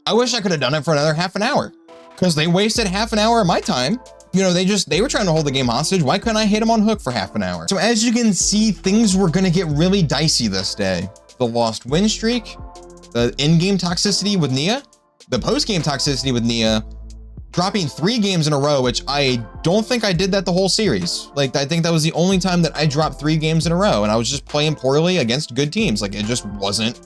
I wish I could have done it for another half an hour, because they wasted half an hour of my time. You know, they were trying to hold the game hostage. Why couldn't I hit him on hook for half an hour? So as you can see, things were gonna get really dicey this day. The lost win streak, the in-game toxicity with Nia, the post-game toxicity with Nia, dropping 3 games in a row, which I don't think I did that the whole series. Like, I think that was the only time that I dropped 3 games in a row, and I was just playing poorly against good teams. Like, it just wasn't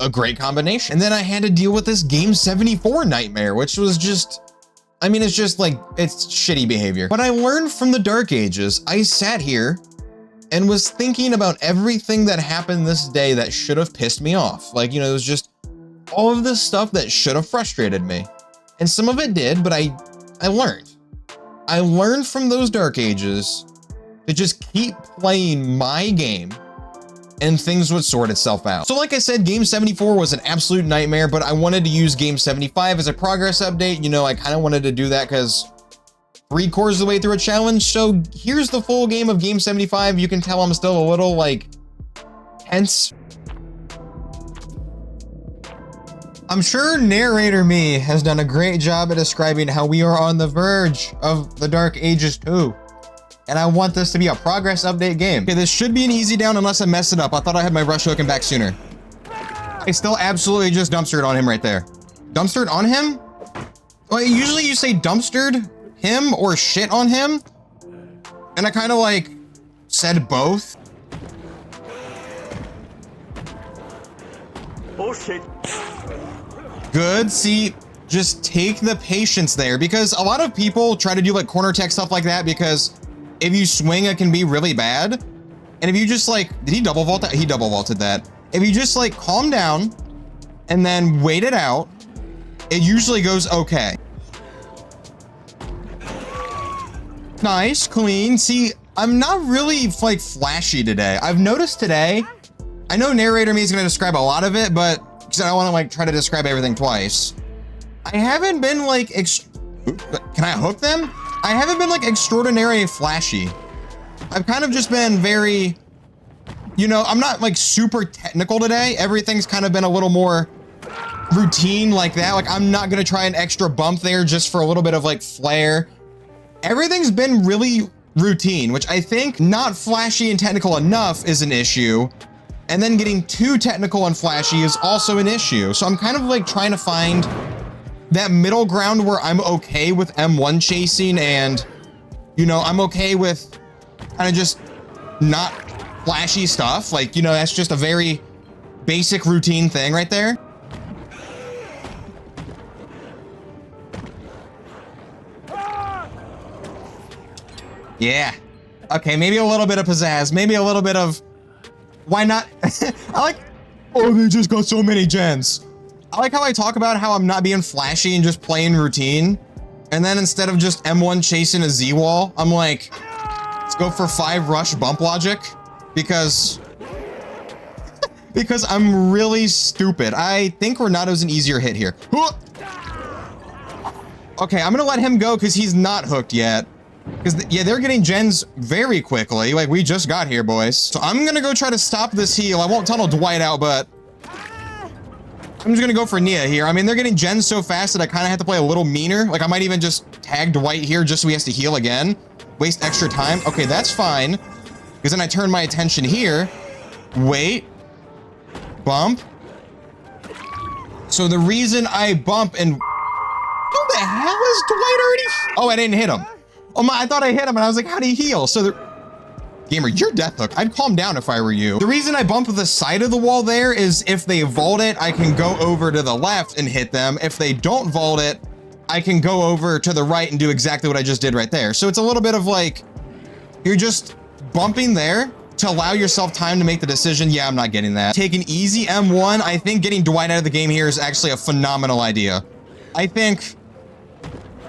a great combination. And then I had to deal with this game 74 nightmare, which was just, I mean, it's just like, it's shitty behavior. But I learned from the dark ages. I sat here and was thinking about everything that happened this day that should have pissed me off. Like, you know, it was just all of this stuff that should have frustrated me. And some of it did, but I learned. I learned from those dark ages to just keep playing my game, and things would sort itself out. So like I said, game 74 was an absolute nightmare, but I wanted to use game 75 as a progress update. You know, I kind of wanted to do that because 3/4 of the way through a challenge. So here's the full game of game 75. You can tell I'm still a little like tense. I'm sure narrator me has done a great job at describing how we are on the verge of the dark ages too. And I want this to be a progress update game. Okay, this should be an easy down unless I mess it up. I thought I had my rush hook and back sooner. I still absolutely just dumpstered on him right there. Dumpstered on him? Well, usually you say dumpstered him or shit on him. And I kind of like said both. Oh shit. Good, see, just take the patience there, because a lot of people try to do like corner tech stuff like that, because if you swing, it can be really bad. And if you just like, did he double vault that? He double vaulted that. If you just like calm down and then wait it out, it usually goes okay. Nice, clean. See, I'm not really like flashy today. I've noticed today, I know narrator me is going to describe a lot of it, but because I don't want to like try to describe everything twice. I haven't been like, can I hook them? I haven't been like extraordinary flashy. I've kind of just been very, you know, I'm not like super technical today. Everything's kind of been a little more routine like that. Like I'm not going to try an extra bump there just for a little bit of like flair. Everything's been really routine, which I think not flashy and technical enough is an issue. And then getting too technical and flashy is also an issue. So I'm kind of like trying to find that middle ground where I'm okay with M1 chasing and, you know, I'm okay with kind of just not flashy stuff. Like, you know, that's just a very basic routine thing right there. Yeah. Okay, maybe a little bit of pizzazz, maybe a little bit of, why not? I like, oh, they just got so many gens. I like how I talk about how I'm not being flashy and just playing routine. And then instead of just M1 chasing a Z wall, I'm like, let's go for 5 rush bump logic because I'm really stupid. I think Renato's an easier hit here. Okay, I'm gonna let him go because he's not hooked yet. Because, yeah, they're getting gens very quickly. Like, we just got here, boys. So I'm gonna go try to stop this heal. I won't tunnel Dwight out, but I'm just gonna go for Nia here. I mean, they're getting gens so fast that I kind of have to play a little meaner. Like, I might even just tag Dwight here just so he has to heal again. Waste extra time. Okay, that's fine. Because then I turn my attention here. Wait. Bump. So the reason I bump and What the hell is Dwight already? Oh, I didn't hit him. Oh my, I thought I hit him and I was like, how do you heal? So Gamer, you're death hook. I'd calm down if I were you. The reason I bumped the side of the wall there is if they vault it, I can go over to the left and hit them. If they don't vault it, I can go over to the right and do exactly what I just did right there. So it's a little bit of like, you're just bumping there to allow yourself time to make the decision. Yeah, I'm not getting that. Take an easy M1. I think getting Dwight out of the game here is actually a phenomenal idea. I think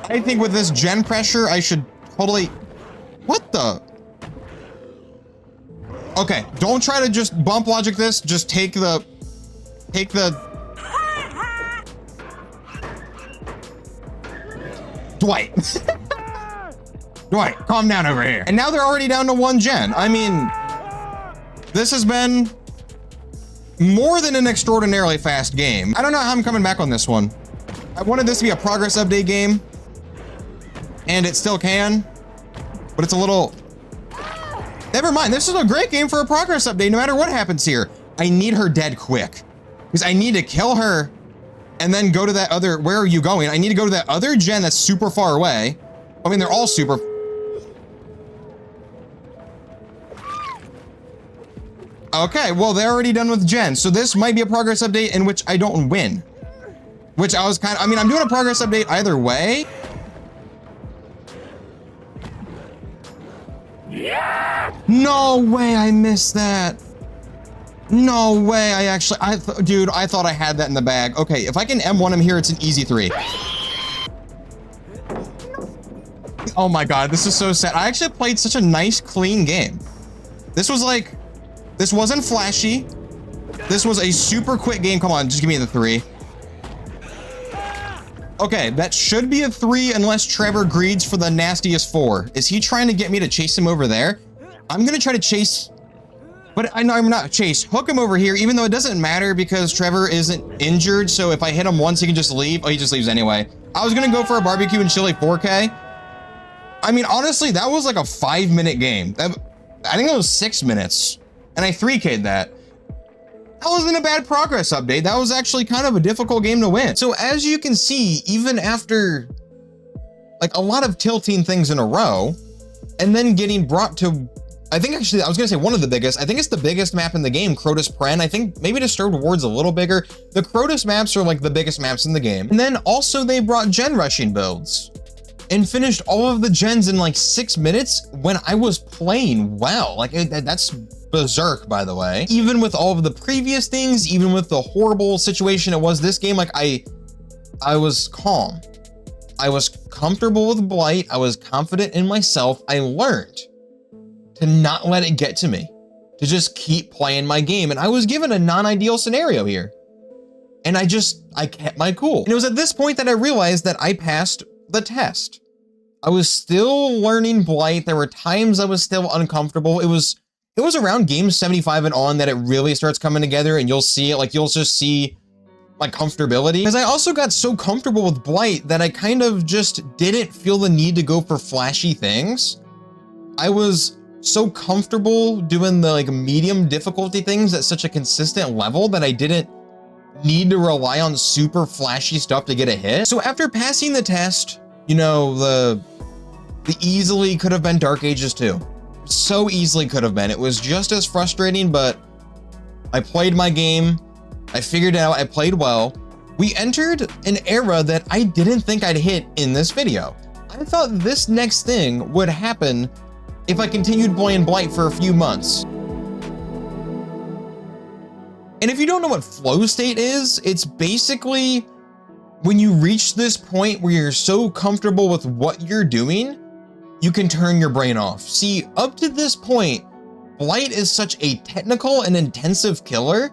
with this gen pressure, I should totally, what the? Okay, don't try to just bump logic this, just take the, Dwight. Dwight, calm down over here. And now they're already down to 1 gen. I mean, this has been more than an extraordinarily fast game. I don't know how I'm coming back on this one. I wanted this to be a progress update game, and it still can, but it's a little, never mind. This is a great game for a progress update, no matter what happens here. I need her dead quick, because I need to kill her and then go to that other, where are you going? I need to go to that other gen that's super far away. I mean, they're all super. Okay, well, they're already done with gen. So this might be a progress update in which I don't win. Which I was kind of, I mean, I'm doing a progress update either way. No way I missed that. No way I actually, dude, I thought I had that in the bag. Okay, if I can M1 him here, it's an easy 3. Oh my God, this is so sad. I actually played such a nice, clean game. This was like, this wasn't flashy. This was a super quick game. Come on, just give me the 3. Okay, that should be a 3 unless Trevor greeds for the nastiest 4. Is he trying to get me to chase him over there? I'm gonna try to chase, but I know I'm not chase. Hook him over here, even though it doesn't matter because Trevor isn't injured. So if I hit him once, he can just leave. Oh, he just leaves anyway. I was gonna go for a barbecue and chili 4K. I mean, honestly, that was like a 5-minute game. I think it was 6 minutes, and I 3K'd that. That wasn't a bad progress update. That was actually kind of a difficult game to win. So as you can see, even after like a lot of tilting things in a row, and then getting brought to, I think actually, I was gonna say one of the biggest, I think it's the biggest map in the game, Crotus Pren. I think maybe Disturbed Ward's a little bigger. The Crotus maps are like the biggest maps in the game. And then also they brought gen rushing builds and finished all of the gens in like 6 minutes when I was playing well. Like that's berserk, by the way. Even with all of the previous things, even with the horrible situation it was this game, like I was calm. I was comfortable with Blight. I was confident in myself. I learned to not let it get to me, to just keep playing my game. And I was given a non-ideal scenario here. And I kept my cool. And it was at this point that I realized that I passed the test. I was still learning Blight. There were times I was still uncomfortable. It was around game 75 and on that it really starts coming together, and you'll see it, like you'll just see my comfortability. Because I also got so comfortable with Blight that I kind of just didn't feel the need to go for flashy things. I was so comfortable doing the like medium difficulty things at such a consistent level that I didn't need to rely on super flashy stuff to get a hit. So after passing the test, you know, the easily could have been Dark Ages 2. So easily could have been. It was just as frustrating, but I played my game. I figured it out. I played well. We entered an era that I didn't think I'd hit in this video. I thought this next thing would happen if I continued playing Blight for a few months. And if you don't know what flow state is, it's basically when you reach this point where you're so comfortable with what you're doing, you can turn your brain off. See, up to this point, Blight is such a technical and intensive killer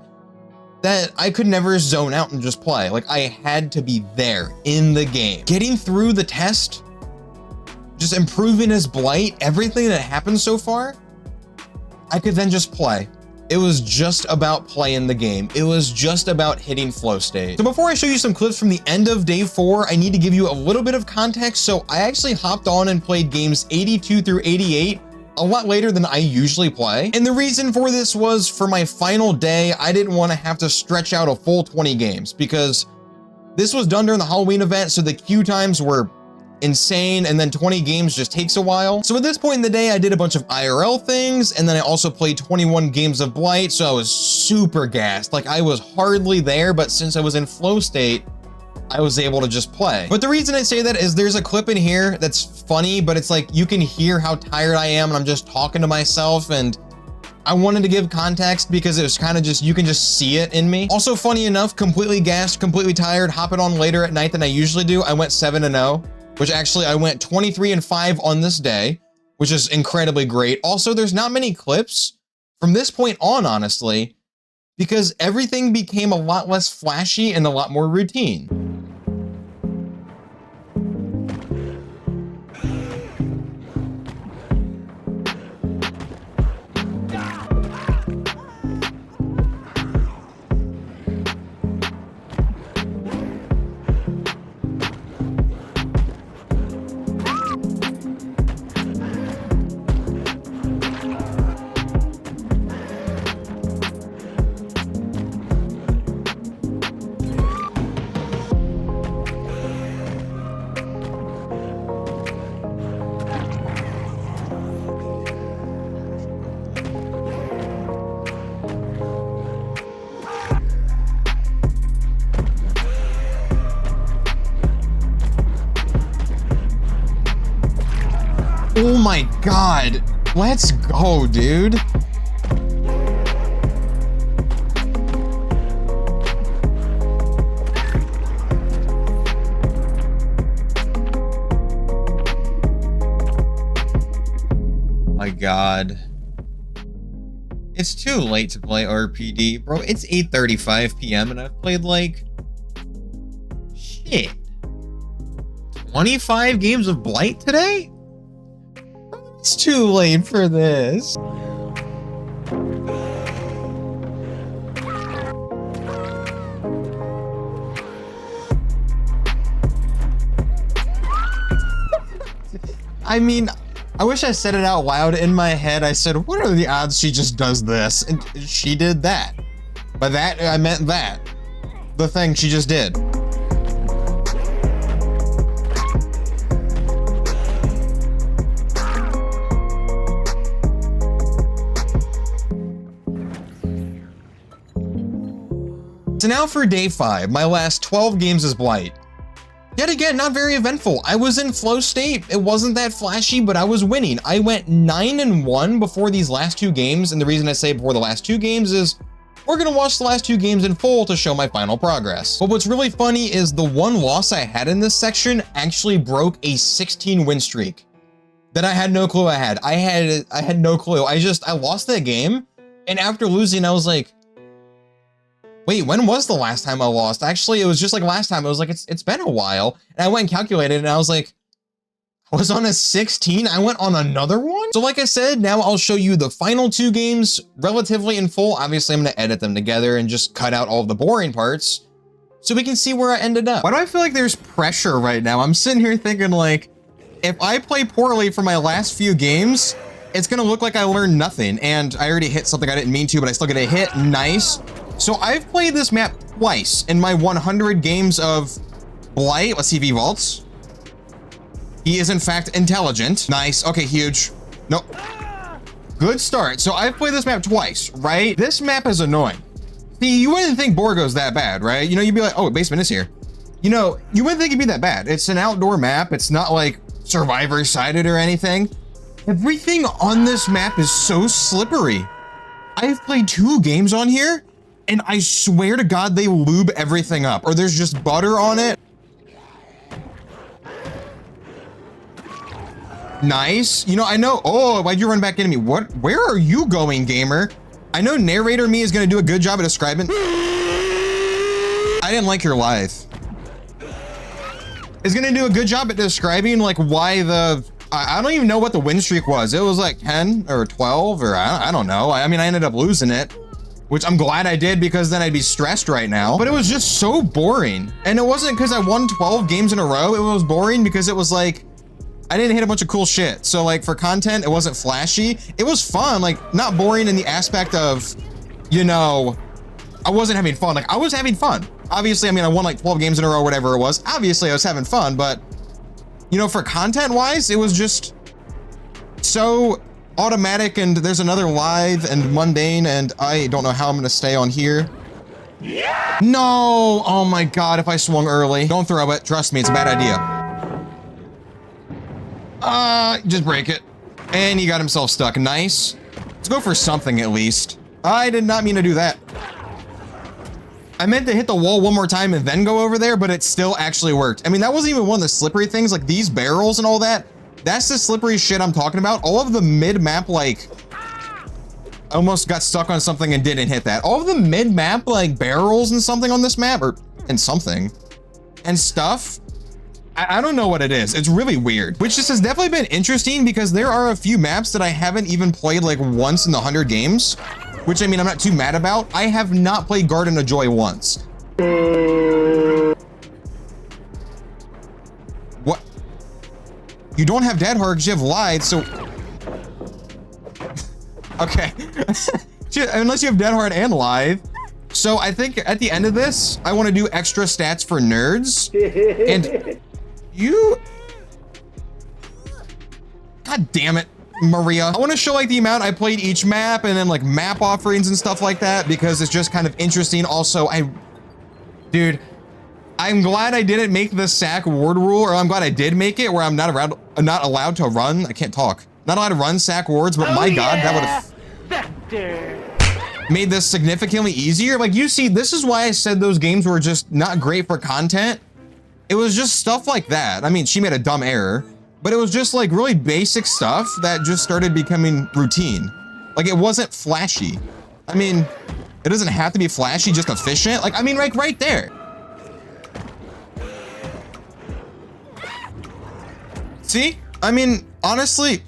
that I could never zone out and just play. Like I had to be there in the game. Getting through the test, just improving as Blight, everything that happened so far, I could then just play. It was just about playing the game. It was just about hitting flow state. So before I show you some clips from the end of day 4, I need to give you a little bit of context. So I actually hopped on and played games 82 through 88 a lot later than I usually play. And the reason for this was for my final day, I didn't want to have to stretch out a full 20 games because This was done during the Halloween event, so the queue times were insane, and then 20 games just takes a while. So at this point in the day, I did a bunch of IRL things, and then I also played 21 games of Blight, so I was super gassed. Like, I was hardly there, but since I was in flow state, I was able to just play. But the reason I say that is there's a clip in here that's funny, but it's like you can hear how tired I am, and I'm just talking to myself, and I wanted to give context because it was kind of just, you can just see it in me. Also, funny enough, completely gassed, completely tired, hopping on later at night than I usually do. I went 7-0. Which actually I went 23-5 on this day, which is incredibly great. Also, there's not many clips from this point on, honestly, because everything became a lot less flashy and a lot more routine. Oh my God, let's go, dude. My God. It's too late to play RPD, bro. It's 8:35 p.m. and I've played like, shit, 25 games of Blight today? It's too late for this. I mean, I wish I said it out loud. In my head, I said, what are the odds she just does this? And she did that. By that, I meant that. The thing she just did. So now for day 5, my last 12 games as Blight. Yet again, not very eventful. I was in flow state. It wasn't that flashy, but I was winning. I went 9-1 before these last 2 games, and the reason I say before the last 2 games is we're gonna watch the last 2 games in full to show my final progress. But what's really funny is the one loss I had in this section actually broke a 16 win streak that I had no clue I had. I had no clue. I lost that game, and after losing, I was like, wait, when was the last time I lost? Actually, it was just like last time. It was like, it's been a while. And I went and calculated and I was like, I was on a 16. I went on another one. So like I said, now I'll show you the final 2 games relatively in full. Obviously, I'm going to edit them together and just cut out all of the boring parts so we can see where I ended up. Why do I feel like there's pressure right now? I'm sitting here thinking like, if I play poorly for my last few games, it's going to look like I learned nothing. And I already hit something I didn't mean to, but I still get a hit. Nice. So I've played this map twice in my 100 games of Blight. Let's see if he vaults. He is in fact intelligent. Nice. Okay, huge. No. Good start. So I've played this map twice, right? This map is annoying. See, you wouldn't think Borgo's that bad, right? You know, you'd be like, oh, basement is here. You know, you wouldn't think it'd be that bad. It's an outdoor map. It's not like survivor-sided or anything. Everything on this map is so slippery. I've played 2 games on here, and I swear to God, they lube everything up, or there's just butter on it. Nice. You know, I know. Oh, why'd you run back into me? What? Where are you going, gamer? I know narrator me is gonna do a good job at describing. I didn't like your life. Is gonna do a good job at describing like why the. I don't even know what the win streak was. It was like 10 or 12 or I don't know. I mean, I ended up losing it, which I'm glad I did because then I'd be stressed right now. But it was just so boring. And it wasn't because I won 12 games in a row. It was boring because it was like, I didn't hit a bunch of cool shit. So like for content, it wasn't flashy. It was fun, like not boring in the aspect of, you know, I wasn't having fun. Like, I was having fun. Obviously, I mean, I won like 12 games in a row, whatever it was. Obviously, I was having fun, but, you know, for content-wise, it was just so automatic, and there's another live and mundane, and I don't know how I'm gonna stay on here. Yeah. No! Oh my god, if I swung early. Don't throw it. Trust me, it's a bad idea. Just break it. And he got himself stuck. Nice. Let's go for something at least. I did not mean to do that. I meant to hit the wall one more time and then go over there, but it still actually worked. I mean, that wasn't even one of the slippery things, like these barrels and all that. That's the slippery shit I'm talking about. All of the mid-map, like, almost got stuck on something and didn't hit that. All of the mid-map, like, barrels and something on this map, and something, and stuff, I don't know what it is. It's really weird, which just has definitely been interesting because there are a few maps that I haven't even played like once in the 100 games, which I mean, I'm not too mad about. I have not played Garden of Joy once. What? You don't have Dead Hard because you have Lied, so... Okay. Unless you have Dead Hard and Live. So I think at the end of this, I want to do extra stats for nerds. And you... God damn it, Maria. I want to show like the amount I played each map and then like map offerings and stuff like that because it's just kind of interesting. Also, dude, I'm glad I didn't make the sack ward rule, or I'm glad I did make it where I'm not allowed to run. I can't talk. Not allowed to run sack wards, but my God, that would have made this significantly easier. Like, you see, this is why I said those games were just not great for content. It was just stuff like that. I mean, she made a dumb error, but it was just like really basic stuff that just started becoming routine. Like, it wasn't flashy. I mean, it doesn't have to be flashy, just efficient. Like, I mean, like right there. See? I mean, honestly,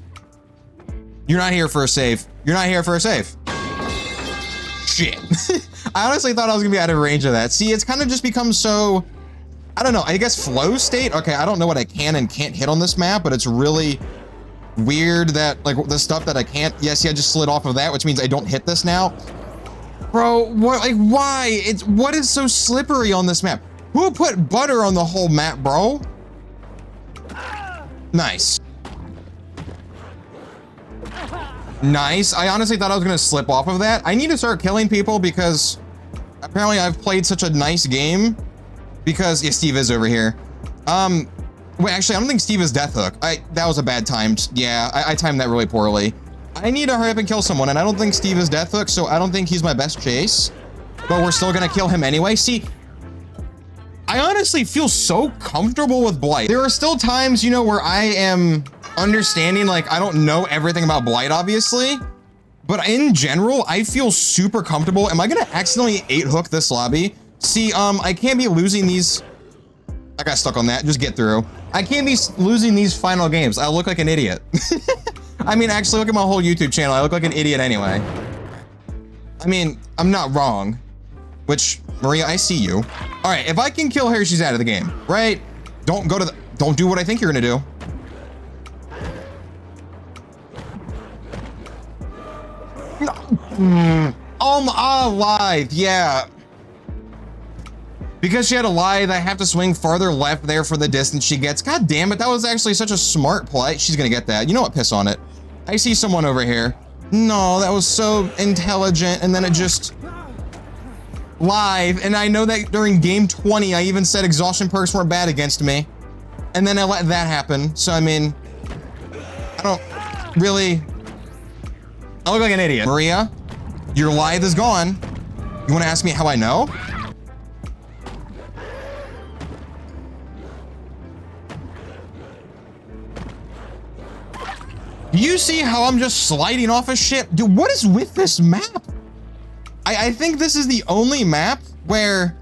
you're not here for a save. You're not here for a save. Shit. I honestly thought I was gonna be out of range of that. See, it's kind of just become so, I don't know, I guess flow state? Okay, I don't know what I can and can't hit on this map, but it's really weird that, like, the stuff that I can't, yes, yeah, I just slid off of that, which means I don't hit this now. Bro, what, like, why? What is so slippery on this map? Who put butter on the whole map, bro? Nice. Nice. I honestly thought I was gonna slip off of that. I need to start killing people because apparently I've played such a nice game. Because, yeah, Steve is over here. Wait, actually, I don't think Steve is Death Hook. That was a bad time. Yeah, I timed that really poorly. I need to hurry up and kill someone, and I don't think Steve is Death Hook, so I don't think he's my best chase. But we're still gonna kill him anyway. See, I honestly feel so comfortable with Blight. There are still times, you know, where I am understanding, like, I don't know everything about Blight, obviously. But in general, I feel super comfortable. Am I gonna accidentally 8-hook this lobby? See, I can't be losing these. I got stuck on that. Just get through. I can't be losing these final games. I look like an idiot. I mean, actually, look at my whole YouTube channel. I look like an idiot anyway. I mean, I'm not wrong. Which, Maria, I see you. All right, if I can kill her, she's out of the game, right? Don't go to the, don't do what I think you're gonna do. Alive, yeah. Because she had a Lithe, I have to swing farther left there for the distance she gets. God damn it, that was actually such a smart play. She's gonna get that. You know what, piss on it. I see someone over here. No, that was so intelligent, and then it just... Live, and I know that during game 20, I even said exhaustion perks weren't bad against me. And then I let that happen, so I mean... I don't really... I look like an idiot. Maria, your Lithe is gone. You wanna ask me how I know? Do you see how I'm just sliding off of shit? Dude, what is with this map? I think this is the only map where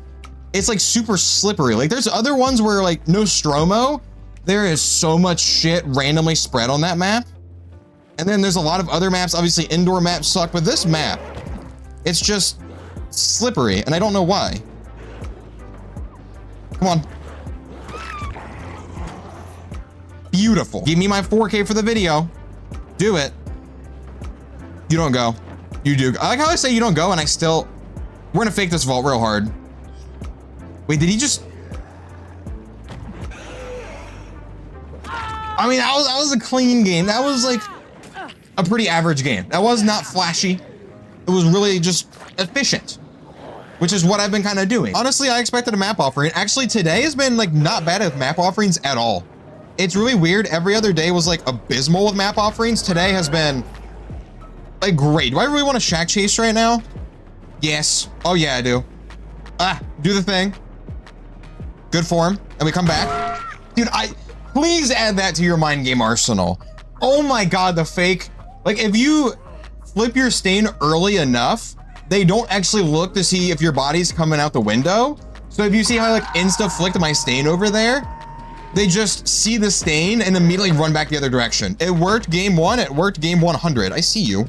it's like super slippery. Like there's other ones where like no Stromo, there is so much shit randomly spread on that map. And then there's a lot of other maps, obviously indoor maps suck, but this map, it's just slippery and I don't know why. Come on. Beautiful. Give me my 4K for the video. Do it. You don't go. You do. I like how I say you don't go and I still... We're gonna fake this vault real hard. Wait, did he just... I mean, that was a clean game. That was like a pretty average game. That was not flashy. It was really just efficient, which is what I've been kind of doing. Honestly, I expected a map offering. Actually, today has been like not bad with map offerings at all. It's really weird. Every other day was like abysmal with map offerings. Today has been like great. Do I really want a shack chase right now? Yes. Oh yeah, I do. Do the thing. Good form. And we come back. Dude, please add that to your mind game arsenal. Oh my God, the fake. Like if you flip your stain early enough, they don't actually look to see if your body's coming out the window. So if you see how I like insta flicked my stain over there, they just see the stain and immediately run back the other direction. It worked game 1, it worked game 100. I see you.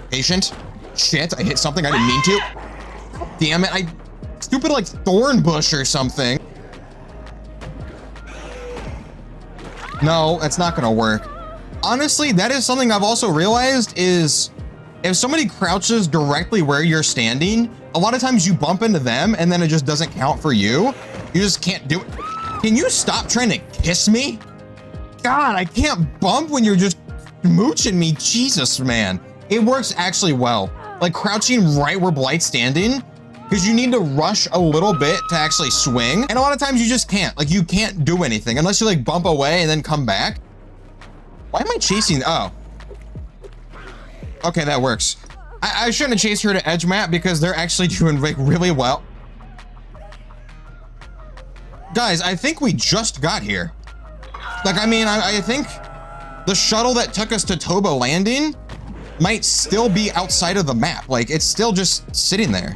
Patient. Shit, I hit something I didn't mean to. Damn it, stupid like thorn bush or something. No, that's not gonna work. Honestly, that is something I've also realized is if somebody crouches directly where you're standing, a lot of times you bump into them and then it just doesn't count for you. You just can't do it. Can you stop trying to kiss me? God, I can't bump when you're just mooching me. Jesus, man. It works actually well. Like crouching right where Blight's standing, because you need to rush a little bit to actually swing. And a lot of times you just can't. Like you can't do anything unless you like bump away and then come back. Why am I chasing? Oh. Okay, that works. I shouldn't have chased her to edge map because they're actually doing like really well. Guys, I think we just got here. Like, I mean, I think the shuttle that took us to Tobo Landing might still be outside of the map. Like, it's still just sitting there.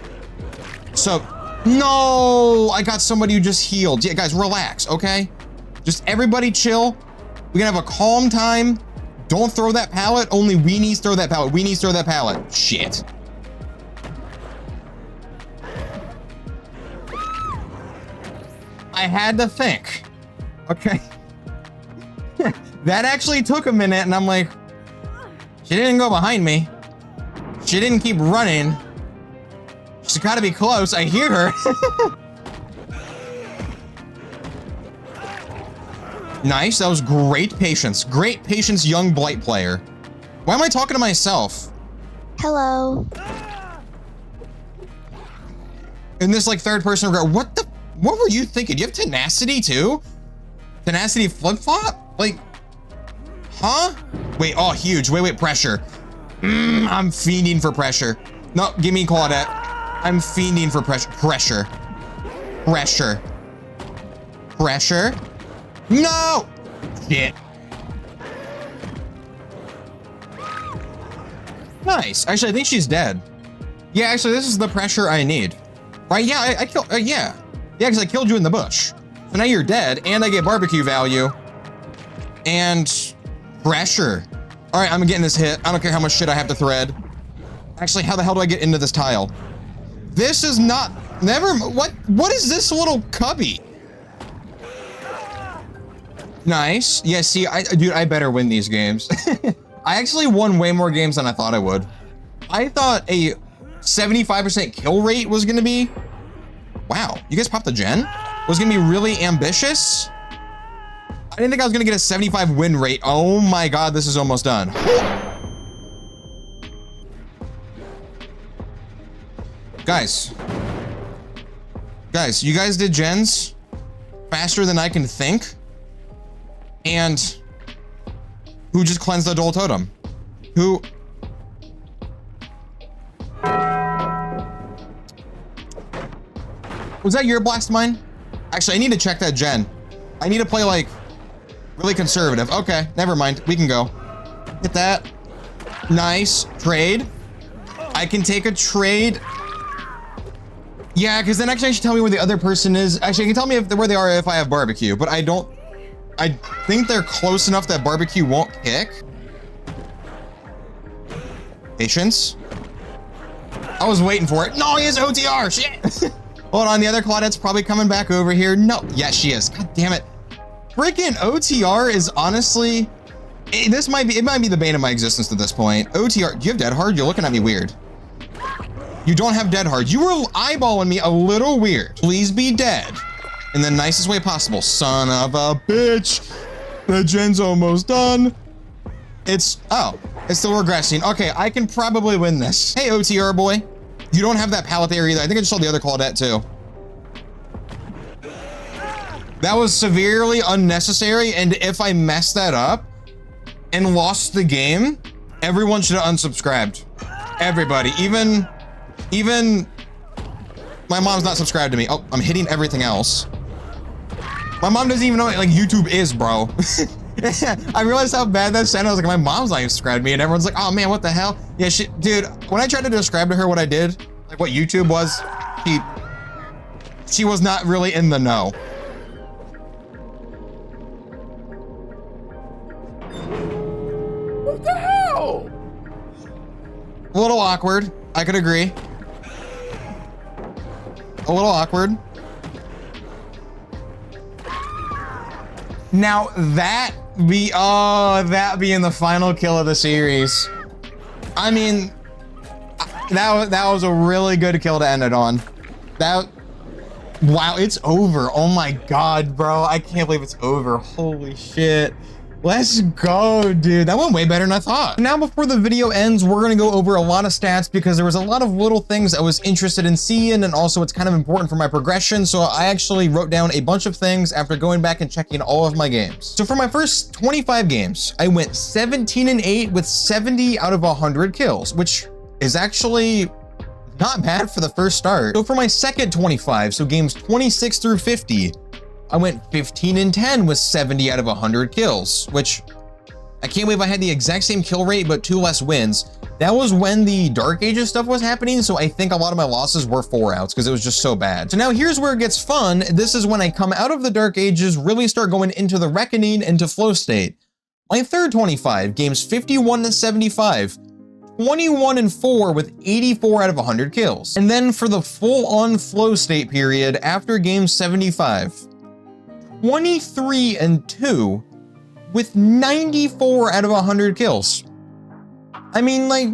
So, no, I got somebody who just healed. Yeah, guys, relax, okay? Just everybody chill. We're gonna have a calm time. Don't throw that pallet. Only we need to throw that pallet. We need to throw that pallet. Shit. I had to think. Okay. That actually took a minute and I'm like, she didn't go behind me. She didn't keep running. She's gotta be close. I hear her. Nice, that was great patience. Great patience, young Blight player. Why am I talking to myself? Hello. In this like third person regard, what were you thinking? You have tenacity too? Tenacity flip-flop? Like, huh? Wait, oh, huge. Wait, pressure. I'm fiending for pressure. No, give me Claudette. I'm fiending for pressure. Pressure. No! Shit. Nice. Actually, I think she's dead. Yeah, actually, this is the pressure I need. Right, yeah, I killed, yeah. Yeah, because I killed you in the bush. So now you're dead, and I get barbecue value. And pressure. All right, I'm getting this hit. I don't care how much shit I have to thread. Actually, how the hell do I get into this tile? This is not, what is this little cubby? Nice. Yeah, see, dude, I better win these games. I actually won way more games than I thought I would. I thought a 75% kill rate was gonna be, wow, you guys popped the gen? Was gonna be really ambitious? I didn't think I was gonna get a 75 win rate. Oh my God, this is almost done. Guys, you guys did gens faster than I can think. And who just cleansed the Dole Totem? Who? Was that your blast mine? Actually, I need to check that gen. I need to play like really conservative. Okay, never mind. We can go. Hit that. Nice. Trade. I can take a trade. Yeah, because then actually I should tell me where the other person is. Actually, I can tell me where they are if I have barbecue, but I don't. I think they're close enough that barbecue won't kick. Patience. I was waiting for it. No, he has OTR. Shit. Hold on, the other Claudette's probably coming back over here. No, yes, she is. God damn it. Freaking OTR is honestly, it might be the bane of my existence at this point. OTR, do you have dead hard? You're looking at me weird. You don't have dead hard. You were eyeballing me a little weird. Please be dead in the nicest way possible. Son of a bitch. The gen's almost done. It's still regressing. Okay, I can probably win this. Hey, OTR boy. You don't have that pallet there either. I think I just saw the other Claudette too. That was severely unnecessary, and if I messed that up and lost the game, everyone should have unsubscribed. Everybody, even my mom's not subscribed to me. Oh, I'm hitting everything else. My mom doesn't even know what, like, YouTube is, bro. I realized how bad that sounded. I was like, my mom's not even subscribed to me, and everyone's like, oh man, what the hell? Yeah, dude, when I tried to describe to her what I did, like what YouTube was, she was not really in the know. What the hell? A little awkward, I could agree. A little awkward. Now that being the final kill of the series. I mean, that was a really good kill to end it on. Wow, it's over. Oh my God, bro. I can't believe it's over. Holy shit. Let's go, dude. That went way better than I thought. Now, before the video ends, we're gonna go over a lot of stats because there was a lot of little things I was interested in seeing, and also it's kind of important for my progression. So I actually wrote down a bunch of things after going back and checking all of my games. So for my first 25 games, I went 17-8 with 70 out of 100 kills, which is actually not bad for the first start. So for my second 25, so games 26 through 50, I went 15-10 with 70 out of 100 kills, which I can't believe I had the exact same kill rate, but 2 less wins. That was when the Dark Ages stuff was happening, so I think a lot of my losses were 4 outs because it was just so bad. So now here's where it gets fun. This is when I come out of the Dark Ages, really start going into the Reckoning, into Flow State. My third 25, games 51-75, 21-4 with 84 out of 100 kills. And then for the full-on Flow State period after game 75, 23-2 with 94 out of 100 kills. I mean, like,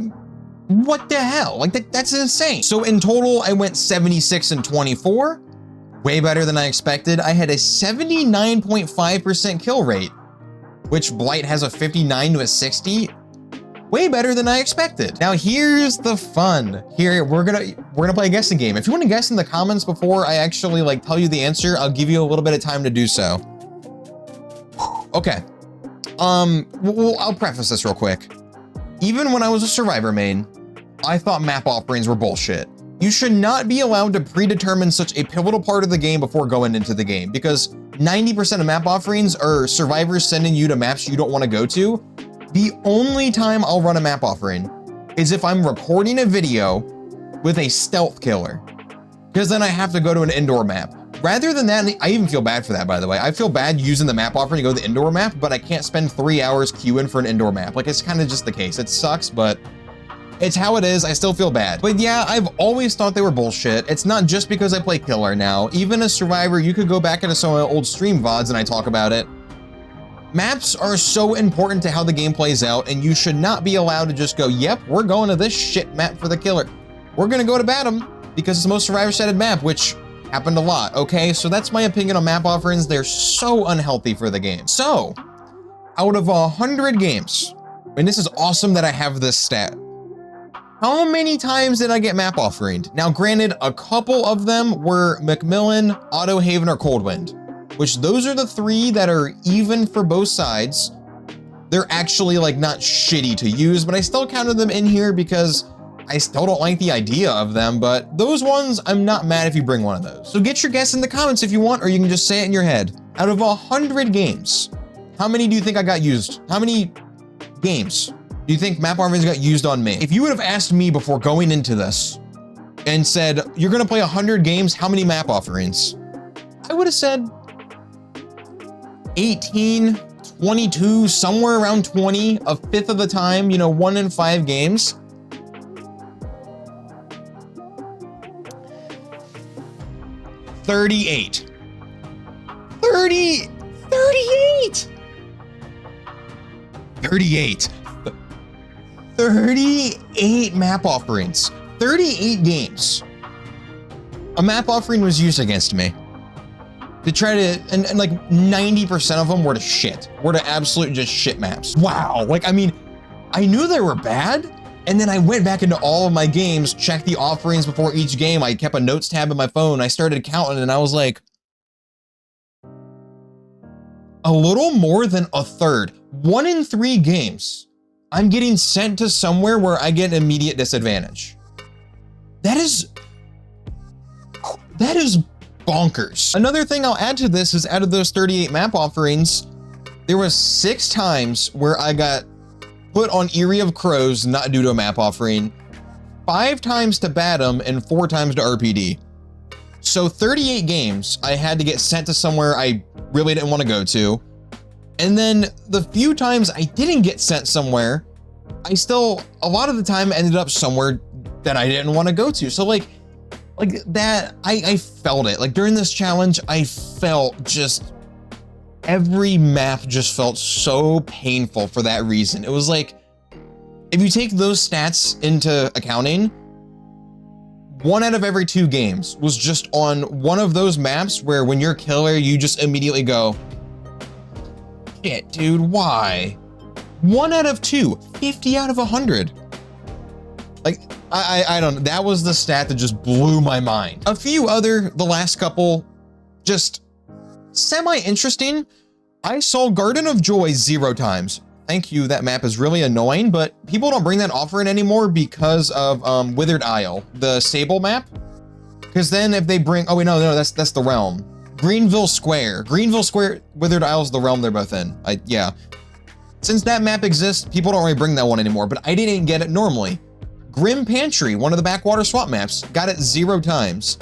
what the hell? Like, that's insane. So in total, I went 76-24, way better than I expected. I had a 79.5% kill rate, which Blight has a 59-60. Way better than I expected. Now here's the fun. Here, we're gonna play a guessing game. If you want to guess in the comments before I actually like tell you the answer, I'll give you a little bit of time to do so. Okay. I'll preface this real quick. Even when I was a Survivor main, I thought map offerings were bullshit. You should not be allowed to predetermine such a pivotal part of the game before going into the game, because 90% of map offerings are survivors sending you to maps you don't want to go to. The only time I'll run a map offering is if I'm recording a video with a stealth killer, because then I have to go to an indoor map. Rather than that, I even feel bad for that, by the way. I feel bad using the map offering to go to the indoor map, but I can't spend 3 hours queuing for an indoor map. Like, it's kind of just the case. It sucks, but it's how it is. I still feel bad. But yeah, I've always thought they were bullshit. It's not just because I play killer now. Even as Survivor, you could go back into some of my old stream VODs and I talk about it. Maps are so important to how the game plays out, and you should not be allowed to just go, yep, we're going to this shit map for the killer. We're gonna go to Batum because it's the most survivor-setted map, which happened a lot, okay? So that's my opinion on map offerings. They're so unhealthy for the game. So, out of 100 games, and this is awesome that I have this stat, how many times did I get map offering? Now, granted, a couple of them were Macmillan, Auto Haven, or Coldwind, which those are the 3 that are even for both sides. They're actually like not shitty to use, but I still counted them in here because I still don't like the idea of them, but those ones, I'm not mad if you bring one of those. So get your guess in the comments if you want, or you can just say it in your head. Out of 100 games, how many do you think I got used? How many games do you think map offerings got used on me? If you would have asked me before going into this and said, you're gonna play 100 games, how many map offerings? I would have said 18, 22, somewhere around 20, a fifth of the time, you know, 1 in 5 games. $38. 38 map offerings. 38 games, a map offering was used against me to try to, and like 90% of them were to shit, were to absolute just shit maps. Wow. Like, I mean, I knew they were bad. And then I went back into all of my games, checked the offerings before each game. I kept a notes tab in my phone. I started counting and I was like, a little more than a third, 1 in 3 games, I'm getting sent to somewhere where I get an immediate disadvantage. That is bonkers. Another thing I'll add to this is out of those 38 map offerings, there was 6 times where I got put on Eyrie of Crows, not due to a map offering, 5 times to Batum, and 4 times to RPD. So 38 games, I had to get sent to somewhere I really didn't want to go to. And then the few times I didn't get sent somewhere, I still, a lot of the time ended up somewhere that I didn't want to go to. So like that, I felt it. Like during this challenge, I felt just, every map just felt so painful for that reason. It was like, if you take those stats into accounting, 1 out of every 2 games was just on one of those maps where when you're killer, you just immediately go, shit, dude, why? 1 out of 2, 50 out of 100. Like, I don't know, that was the stat that just blew my mind. A few other, the last couple, just semi-interesting. I saw Garden of Joy 0 times. Thank you, that map is really annoying, but people don't bring that offer in anymore because of Withered Isle, the Sable map. Because then if they bring, oh wait, no, that's the realm. Greenville Square, Withered Isle is the realm they're both in. Yeah. Since that map exists, people don't really bring that one anymore, but I didn't get it normally. Grim Pantry, one of the backwater swap maps, got it 0 times.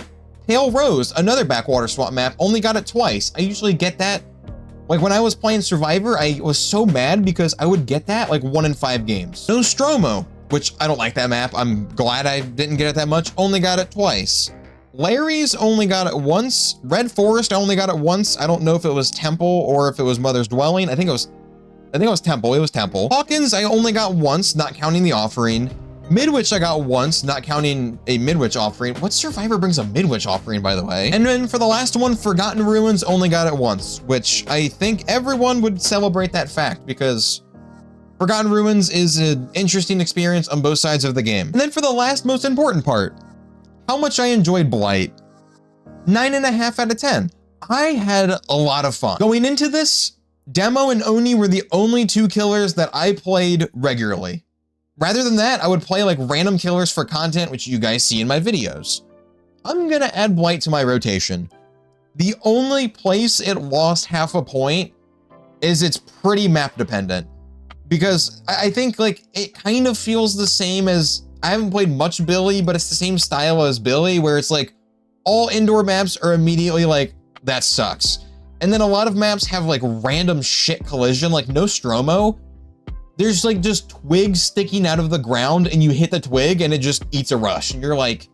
Pale Rose, another backwater swap map, only got it twice. I usually get that. Like when I was playing Survivor, I was so mad because I would get that like 1 in 5 games. Nostromo, which I don't like that map. I'm glad I didn't get it that much. Only got it twice. Larry's only got it once. Red Forest, I only got it once. I don't know if it was Temple or if it was Mother's Dwelling. I think it was Temple. It was Temple. Hawkins, I only got once, not counting the offering. Midwich I got once, not counting a Midwich offering. What Survivor brings a Midwich offering, by the way? And then for the last one, Forgotten Ruins only got it once, which I think everyone would celebrate that fact because Forgotten Ruins is an interesting experience on both sides of the game. And then for the last most important part, how much I enjoyed Blight. 9.5 out of 10. I had a lot of fun. Going into this, Demo and Oni were the only 2 killers that I played regularly. Rather than that, I would play like random killers for content, which you guys see in my videos. I'm gonna add Blight to my rotation. The only place it lost half a point is it's pretty map dependent. Because I think like it kind of feels the same as, I haven't played much Billy, but it's the same style as Billy, where it's like all indoor maps are immediately like, that sucks. And then a lot of maps have like random shit collision, like Nostromo. There's like just twigs sticking out of the ground and you hit the twig and it just eats a rush. And you're like,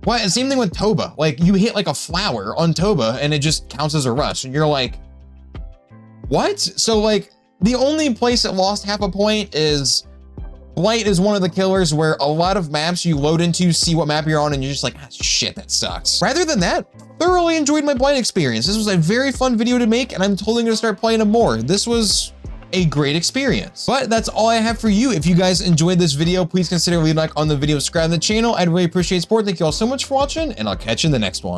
what? And same thing with Toba. Like you hit like a flower on Toba and it just counts as a rush. And you're like, what? So like the only place it lost half a point is Blight is one of the killers where a lot of maps you load into, see what map you're on, and you're just like, ah, shit, that sucks. Rather than that, thoroughly enjoyed my Blight experience. This was a very fun video to make and I'm totally gonna start playing them more. This was a great experience. But that's all I have for you. If you guys enjoyed this video, please consider leaving a like on the video, subscribe to the channel. I'd really appreciate support. Thank you all so much for watching and I'll catch you in the next one.